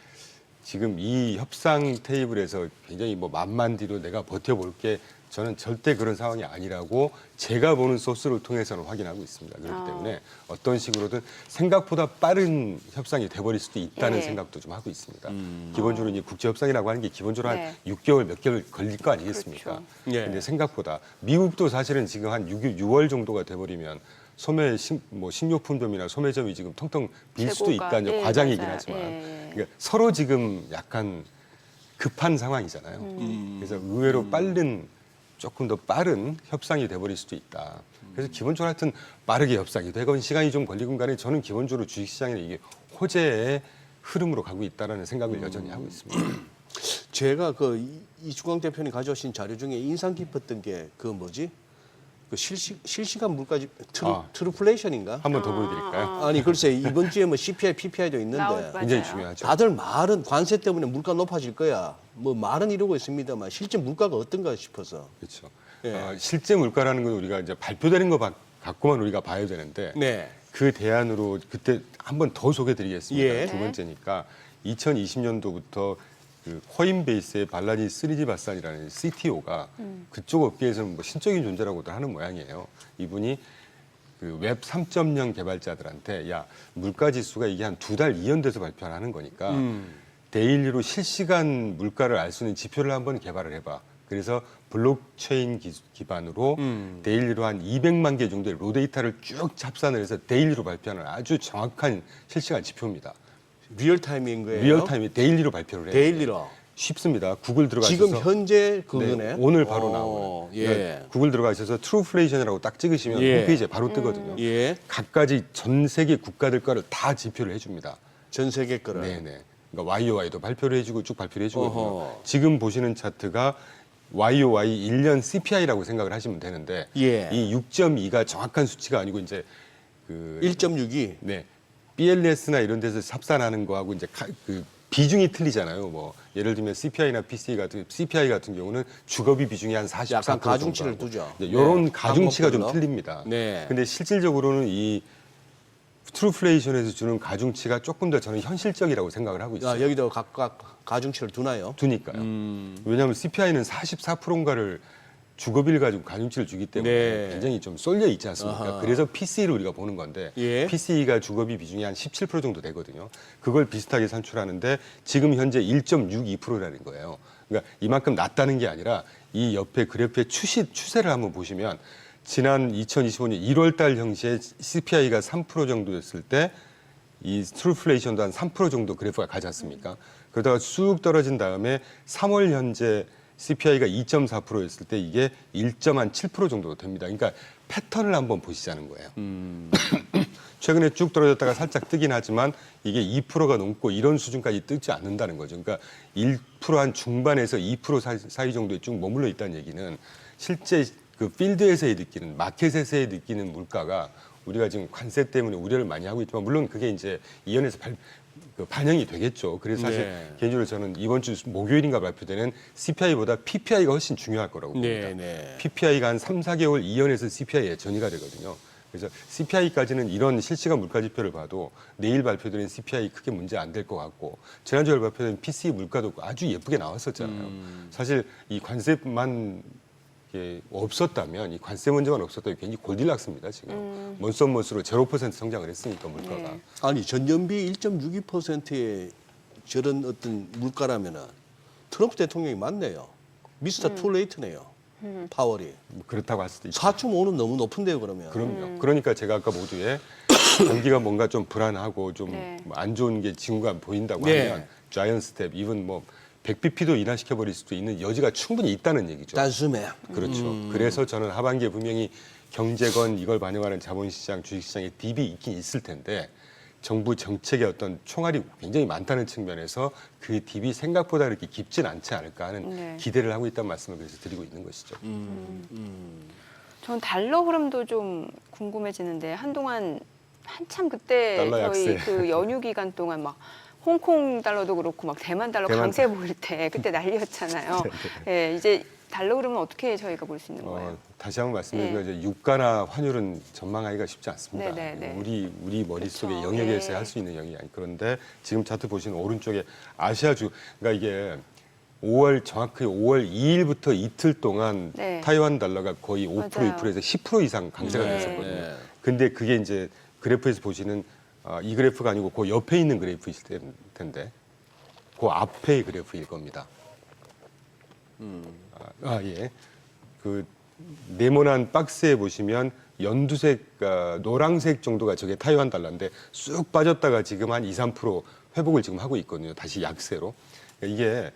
지금 이 협상 테이블에서 굉장히 뭐 만만디로 내가 버텨볼게 저는 절대 그런 상황이 아니라고 제가 보는 소스를 통해서는 확인하고 있습니다. 그렇기 때문에 어떤 식으로든 생각보다 빠른 협상이 돼버릴 수도 있다는 예. 생각도 좀 하고 있습니다. 기본적으로 이제 국제협상이라고 하는 게 기본적으로 네. 한 6개월 몇 개월 걸릴 거 아니겠습니까? 그렇죠. 예. 근데 생각보다 미국도 사실은 지금 한 6월 정도가 돼버리면 뭐 식료품점이나 소매점이 지금 텅텅 빈 수도 재고가, 있다. 이제 예, 과장이긴 맞아요. 하지만 예. 그러니까 서로 지금 약간 급한 상황이잖아요. 그래서 의외로 조금 더 빠른 협상이 돼버릴 수도 있다. 그래서 기본적으로 하여튼 빠르게 협상이 되건 시간이 좀 걸리건 간에 저는 기본적으로 주식시장에 이게 호재의 흐름으로 가고 있다라는 생각을 여전히 하고 있습니다. 제가 그 이주광 대표님 가져오신 자료 중에 인상 깊었던 게 그 뭐지? 그 실시간 물가지 트루플레이션인가? 한 번 더 보여드릴까요? 아니 글쎄 이번 주에 뭐 CPI, PPI도 나올 있는데 뻔. 굉장히 맞아요. 중요하죠. 다들 말은 관세 때문에 물가 높아질 거야. 뭐 말은 이러고 있습니다만 실제 물가가 어떤가 싶어서. 그렇죠. 예. 실제 물가라는 건 우리가 이제 발표되는 거 갖고만 우리가 봐야 되는데 네. 그 대안으로 그때 한 번 더 소개드리겠습니다. 예. 두 번째니까 2020년도부터 그 코인베이스의 발라니 스리지바산이라는 CTO가 그쪽 업계에서는 뭐 신적인 존재라고도 하는 모양이에요. 이분이 그 웹 3.0 개발자들한테 야 물가 지수가 이게 한 2달 이연돼서 발표하는 거니까 데일리로 실시간 물가를 알 수 있는 지표를 한번 개발을 해봐. 그래서 블록체인 기반으로 데일리로 한 200만 개 정도의 로데이터를 쭉 합산을 해서 데일리로 발표하는 아주 정확한 실시간 지표입니다. 리얼타임인 거예요. 리얼타임에 데일리로 발표를 해요. 데일리로. 쉽습니다. 구글 들어가셔서 지금 현재 그거네. 네, 오늘 바로 나오는. 예. 그러니까 구글 들어가셔서 트루플레이션이라고 딱 찍으시면 예. 홈페이지에 바로 뜨거든요. 예. 각가지 전 세계 국가들 거를 다 지표를 해줍니다. 전 세계 거를. 네네. 그러니까 YOY도 발표를 해주고 쭉 발표를 해주거든요. 어허. 지금 보시는 차트가 YOY 1년 CPI라고 생각을 하시면 되는데 예. 이 6.2가 정확한 수치가 아니고 이제 그 1.6이 네. BLS나 이런 데서 합산하는 거하고 이제 그 비중이 틀리잖아요. 뭐 예를 들면 CPI 같은 경우는 주거비 비중이 한 44% 약간 가중치를 정도 두죠. 하고 이런 네. 가중치가 좀 항목별로. 틀립니다. 네. 근데 실질적으로는 이 트루플레이션에서 주는 가중치가 조금 더 저는 현실적이라고 생각을 하고 있어요. 여기도 각각 가중치를 두나요? 두니까요. 왜냐하면 CPI는 44%인가를 주거비를 가지고 가중치를 주기 때문에 네. 굉장히 좀 쏠려 있지 않습니까? 아하. 그래서 PC를 우리가 보는 건데 예. PC가 주거비 비중이 한 17% 정도 되거든요. 그걸 비슷하게 산출하는데 지금 현재 1.62%라는 거예요. 그러니까 이만큼 낮다는 게 아니라 이 옆에 그래프의 추세를 한번 보시면 지난 2025년 1월 달 형시에 CPI가 3% 정도였을 때 이 트루플레이션도 한 3% 정도 그래프가 가지 않습니까? 그러다가 쑥 떨어진 다음에 3월 현재 CPI가 2.4%였을 때 이게 1.7% 정도 됩니다. 그러니까 패턴을 한번 보시자는 거예요. 최근에 쭉 떨어졌다가 살짝 뜨긴 하지만 이게 2%가 넘고 이런 수준까지 뜨지 않는다는 거죠. 그러니까 1% 한 중반에서 2% 사이 정도에 쭉 머물러 있다는 얘기는 실제 그 필드에서의 느끼는 마켓에서의 느끼는 물가가 우리가 지금 관세 때문에 우려를 많이 하고 있지만 물론 그게 이제 이연에서 반영이 되겠죠. 그래서 사실 네. 개인적으로 저는 이번 주 목요일인가 발표되는 CPI보다 PPI가 훨씬 중요할 거라고 봅니다. 네. PPI가 한 3, 4개월 이연에서 CPI에 전이가 되거든요. 그래서 CPI까지는 이런 실시간 물가 지표를 봐도 내일 발표되는 CPI 크게 문제 안 될 것 같고 지난주에 발표된 PCE 물가도 아주 예쁘게 나왔었잖아요. 사실 이 관세만 없었다면 이 관세 문제만 없었다면 굉장히 골디락스입니다 지금. 먼썸먼스로 0% 성장을 했으니까 물가가. 네. 아니 전년비 1.62%의 저런 어떤 물가라면은 트럼프 대통령이 맞네요. 미스터 투레이트네요. 파월이 뭐 그렇다고 할 수도 있죠. 4.5는 너무 높은데요 그러면. 그럼요. 그러니까 제가 아까 모두에 경기가 뭔가 좀 불안하고 좀 네. 안 좋은 게 지금과 보인다고 네. 하면 자이언 스텝, 이븐 뭐 100bp도 인하시켜버릴 수도 있는 여지가 충분히 있다는 얘기죠. 단숨에. 그렇죠. 그래서 저는 하반기에 분명히 경제건 이걸 반영하는 자본시장, 주식시장에 딥이 있긴 있을 텐데 정부 정책의 어떤 총알이 굉장히 많다는 측면에서 그 딥이 생각보다 그렇게 깊진 않지 않을까 하는 네. 기대를 하고 있다는 말씀을 그래서 드리고 있는 것이죠. 전 달러 흐름도 좀 궁금해지는데 한동안 한참 그때 달러 저희 약세. 그 연휴 기간 동안 막 홍콩 달러도 그렇고 막 대만 달러 대만 강세 보일 때 그때 난리였잖아요. 예, 이제 달러 흐름은 어떻게 저희가 볼 수 있는 거예요? 다시 한번 말씀드리면 이제 유가나 환율은 전망하기가 쉽지 않습니다. 네, 네, 네. 우리 머릿속에 그렇죠. 영역에서 예. 할 수 있는 영역이 아니. 그런데 지금 차트 보시는 오른쪽에 아시아주, 그러니까 이게 정확히 5월 2일부터 이틀 동안 네. 타이완 달러가 거의 5% 맞아요. 2%에서 10% 이상 강세가 네. 됐었거든요. 네. 근데 그게 이제 그래프에서 보시는 이 그래프가 아니고 그 옆에 있는 그래프일 텐데 그 앞의 그래프일 겁니다. 예. 그 네모난 박스에 보시면 연두색, 노란색 정도가 저게 타이완 달러인데 쑥 빠졌다가 지금 한 2, 3% 회복을 지금 하고 있거든요. 다시 약세로. 그러니까 이게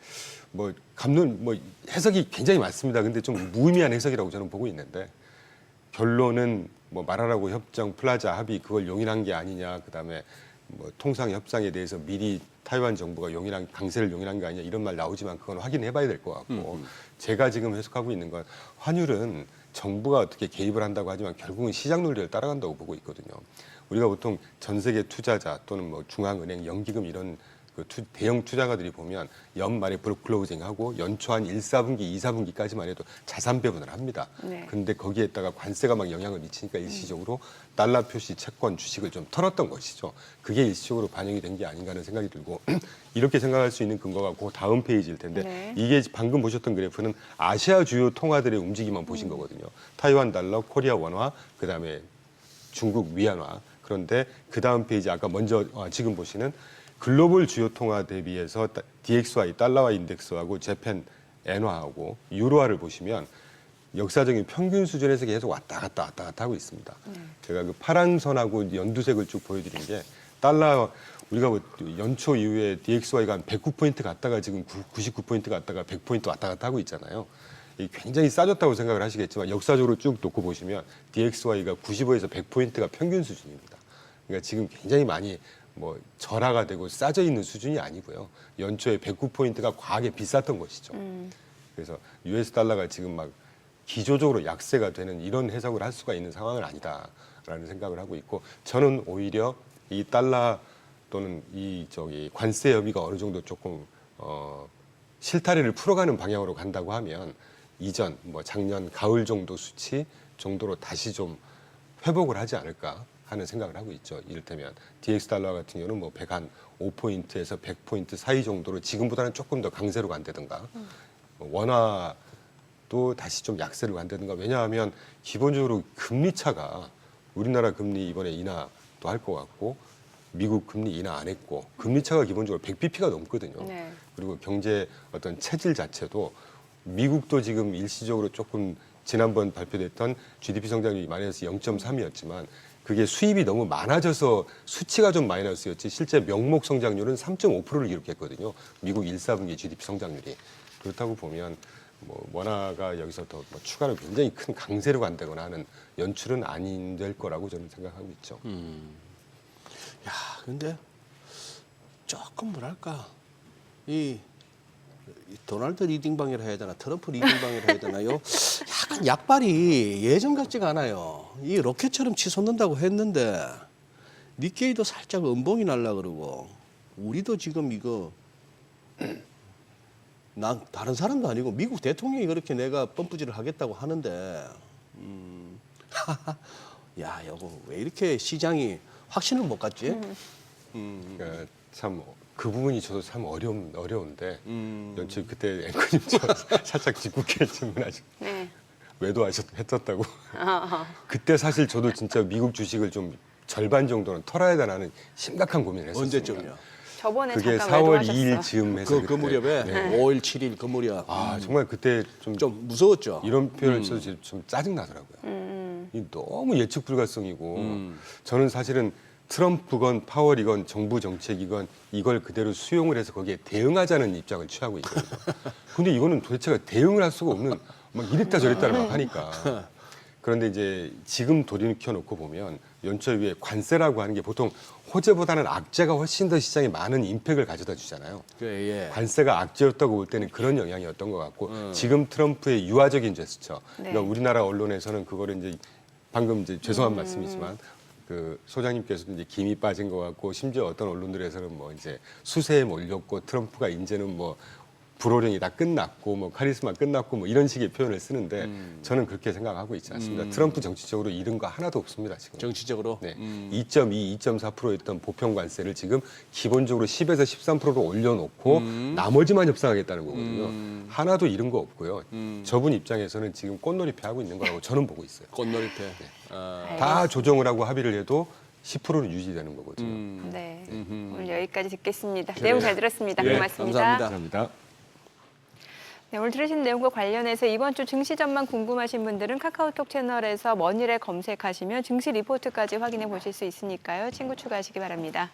뭐 해석이 굉장히 많습니다. 근데 좀 무의미한 해석이라고 저는 보고 있는데 결론은 뭐 말하라고 협정, 플라자 합의 그걸 용인한 게 아니냐. 그다음에 뭐 통상 협상에 대해서 미리 타이완 정부가 강세를 용인한 게 아니냐 이런 말 나오지만 그건 확인해봐야 될 것 같고 제가 지금 해석하고 있는 건 환율은 정부가 어떻게 개입을 한다고 하지만 결국은 시장 논리를 따라간다고 보고 있거든요. 우리가 보통 전 세계 투자자 또는 뭐 중앙은행, 연기금 이런 그 대형 투자가들이 보면 연말에 브로클로징하고 연초 한 1, 4분기, 2, 4분기까지만 해도 자산 배분을 합니다. 네. 근데 거기에다가 관세가 막 영향을 미치니까 일시적으로 달러 표시 채권 주식을 좀 털었던 것이죠. 그게 일시적으로 반영이 된 게 아닌가 하는 생각이 들고 이렇게 생각할 수 있는 근거가 그 다음 페이지일 텐데 네. 이게 방금 보셨던 그래프는 아시아 주요 통화들의 움직임만 보신 거거든요. 타이완 달러, 코리아 원화, 그다음에 중국 위안화. 그런데 그 다음 페이지 아까 먼저 지금 보시는 글로벌 주요 통화 대비해서 DXY 달러화 인덱스하고 재팬 엔화하고 유로화를 보시면 역사적인 평균 수준에서 계속 왔다 갔다 하고 있습니다. 제가 그 파란 선하고 연두색을 쭉 보여드린 게 달러 우리가 뭐 연초 이후에 DXY가 한 109포인트 갔다가 지금 99포인트 갔다가 100포인트 왔다 갔다 하고 있잖아요. 굉장히 싸졌다고 생각을 하시겠지만 역사적으로 쭉 놓고 보시면 DXY가 95에서 100포인트가 평균 수준입니다. 그러니까 지금 굉장히 많이 뭐 절하가 되고 싸져 있는 수준이 아니고요. 연초에 109포인트가 과하게 비쌌던 것이죠. 그래서 US 달러가 지금 막 기조적으로 약세가 되는 이런 해석을 할 수가 있는 상황은 아니다라는 생각을 하고 있고 저는 오히려 이 달러 또는 이 관세 협의가 어느 정도 조금 실타래를 풀어가는 방향으로 간다고 하면 이전 뭐 작년 가을 정도 수치 정도로 다시 좀 회복을 하지 않을까 하는 생각을 하고 있죠. 이를테면 DX 달러 같은 경우는 뭐 105포인트에서 100포인트 사이 정도로 지금보다는 조금 더 강세로 간다든가 원화도 다시 좀 약세로 간다든가 왜냐하면 기본적으로 금리 차가 우리나라 금리 이번에 인하도 할 것 같고 미국 금리 인하 안 했고 금리 차가 기본적으로 100bp가 넘거든요. 네. 그리고 경제 어떤 체질 자체도 미국도 지금 일시적으로 조금 지난번 발표됐던 GDP 성장률이 마이너스 0.3이었지만 그게 수입이 너무 많아져서 수치가 좀 마이너스였지 실제 명목 성장률은 3.5%를 기록했거든요. 미국 1, 4분기 GDP 성장률이. 그렇다고 보면 뭐 원화가 여기서 더 뭐 추가로 굉장히 큰 강세로 간다거나 하는 연출은 아닌 될 거라고 저는 생각하고 있죠. 야, 근데 조금 뭐랄까 이 도널드 리딩방이라 해야 되나 트럼프 리딩방이라 해야 되나요? 약간 약발이 예전 같지가 않아요. 이 로켓처럼 치솟는다고 했는데 니케이도 살짝 음봉이 날라 그러고 우리도 지금 이거 난 다른 사람도 아니고 미국 대통령이 그렇게 내가 펌프질을 하겠다고 하는데 야 여보 왜 이렇게 시장이 확신을 못 갖지? 그러니까 참 그 부분이 저도 참 어려운데 연출 그때 앵커님 저 살짝 짓궂게 질문하시고 네. 외도했었다고 그때 사실 저도 진짜 미국 주식을 좀 절반 정도는 털어야 되나는 심각한 고민을 했었어요. 언제쯤이요? 저번에 그게 잠깐 4월 외도하셨어. 2일 즈음해서 그 무렵에 네. 5일, 7일 그 무렵 정말 그때 좀 무서웠죠. 이런 표현을 써도 좀 짜증 나더라고요. 이 너무 예측 불가성이고 저는 사실은 트럼프건 파월이건 정부 정책이건 이걸 그대로 수용을 해서 거기에 대응하자는 입장을 취하고 있거든요. 근데 이거는 도대체가 대응을 할 수가 없는 막 이랬다 저랬다를 막 하니까. 그런데 이제 지금 돌이켜놓고 보면 연초 이후에 관세라고 하는 게 보통 호재보다는 악재가 훨씬 더 시장에 많은 임팩을 가져다 주잖아요. 예. 관세가 악재였다고 볼 때는 그런 영향이었던 것 같고 지금 트럼프의 유화적인 제스처. 그러니까 네. 우리나라 언론에서는 그거를 이제 방금 이제 죄송한 말씀이지만 그 소장님께서도 이제 김이 빠진 것 같고 심지어 어떤 언론들에서는 뭐 이제 수세에 몰렸고 트럼프가 이제는 뭐 불호령이 다 끝났고 뭐 카리스마 끝났고 뭐 이런 식의 표현을 쓰는데 저는 그렇게 생각하고 있지 않습니다. 트럼프 정치적으로 잃은 거 하나도 없습니다 지금. 정치적으로. 네, 2.2, 2.4%였던 보편 관세를 지금 기본적으로 10에서 13%로 올려놓고 나머지만 협상하겠다는 거거든요. 하나도 잃은 거 없고요. 저분 입장에서는 지금 꽃놀이패 하고 있는 거라고 저는 보고 있어요. 꽃놀이패. 다 조정을 하고 합의를 해도 10%는 유지되는 거거든요. 네. 오늘 여기까지 듣겠습니다. 내용 잘 들었습니다. 예, 고맙습니다. 감사합니다. 감사합니다. 네, 오늘 들으신 내용과 관련해서 이번 주 증시 전망 궁금하신 분들은 카카오톡 채널에서 머니를 검색하시면 증시 리포트까지 확인해 보실 수 있으니까요. 친구 추가하시기 바랍니다.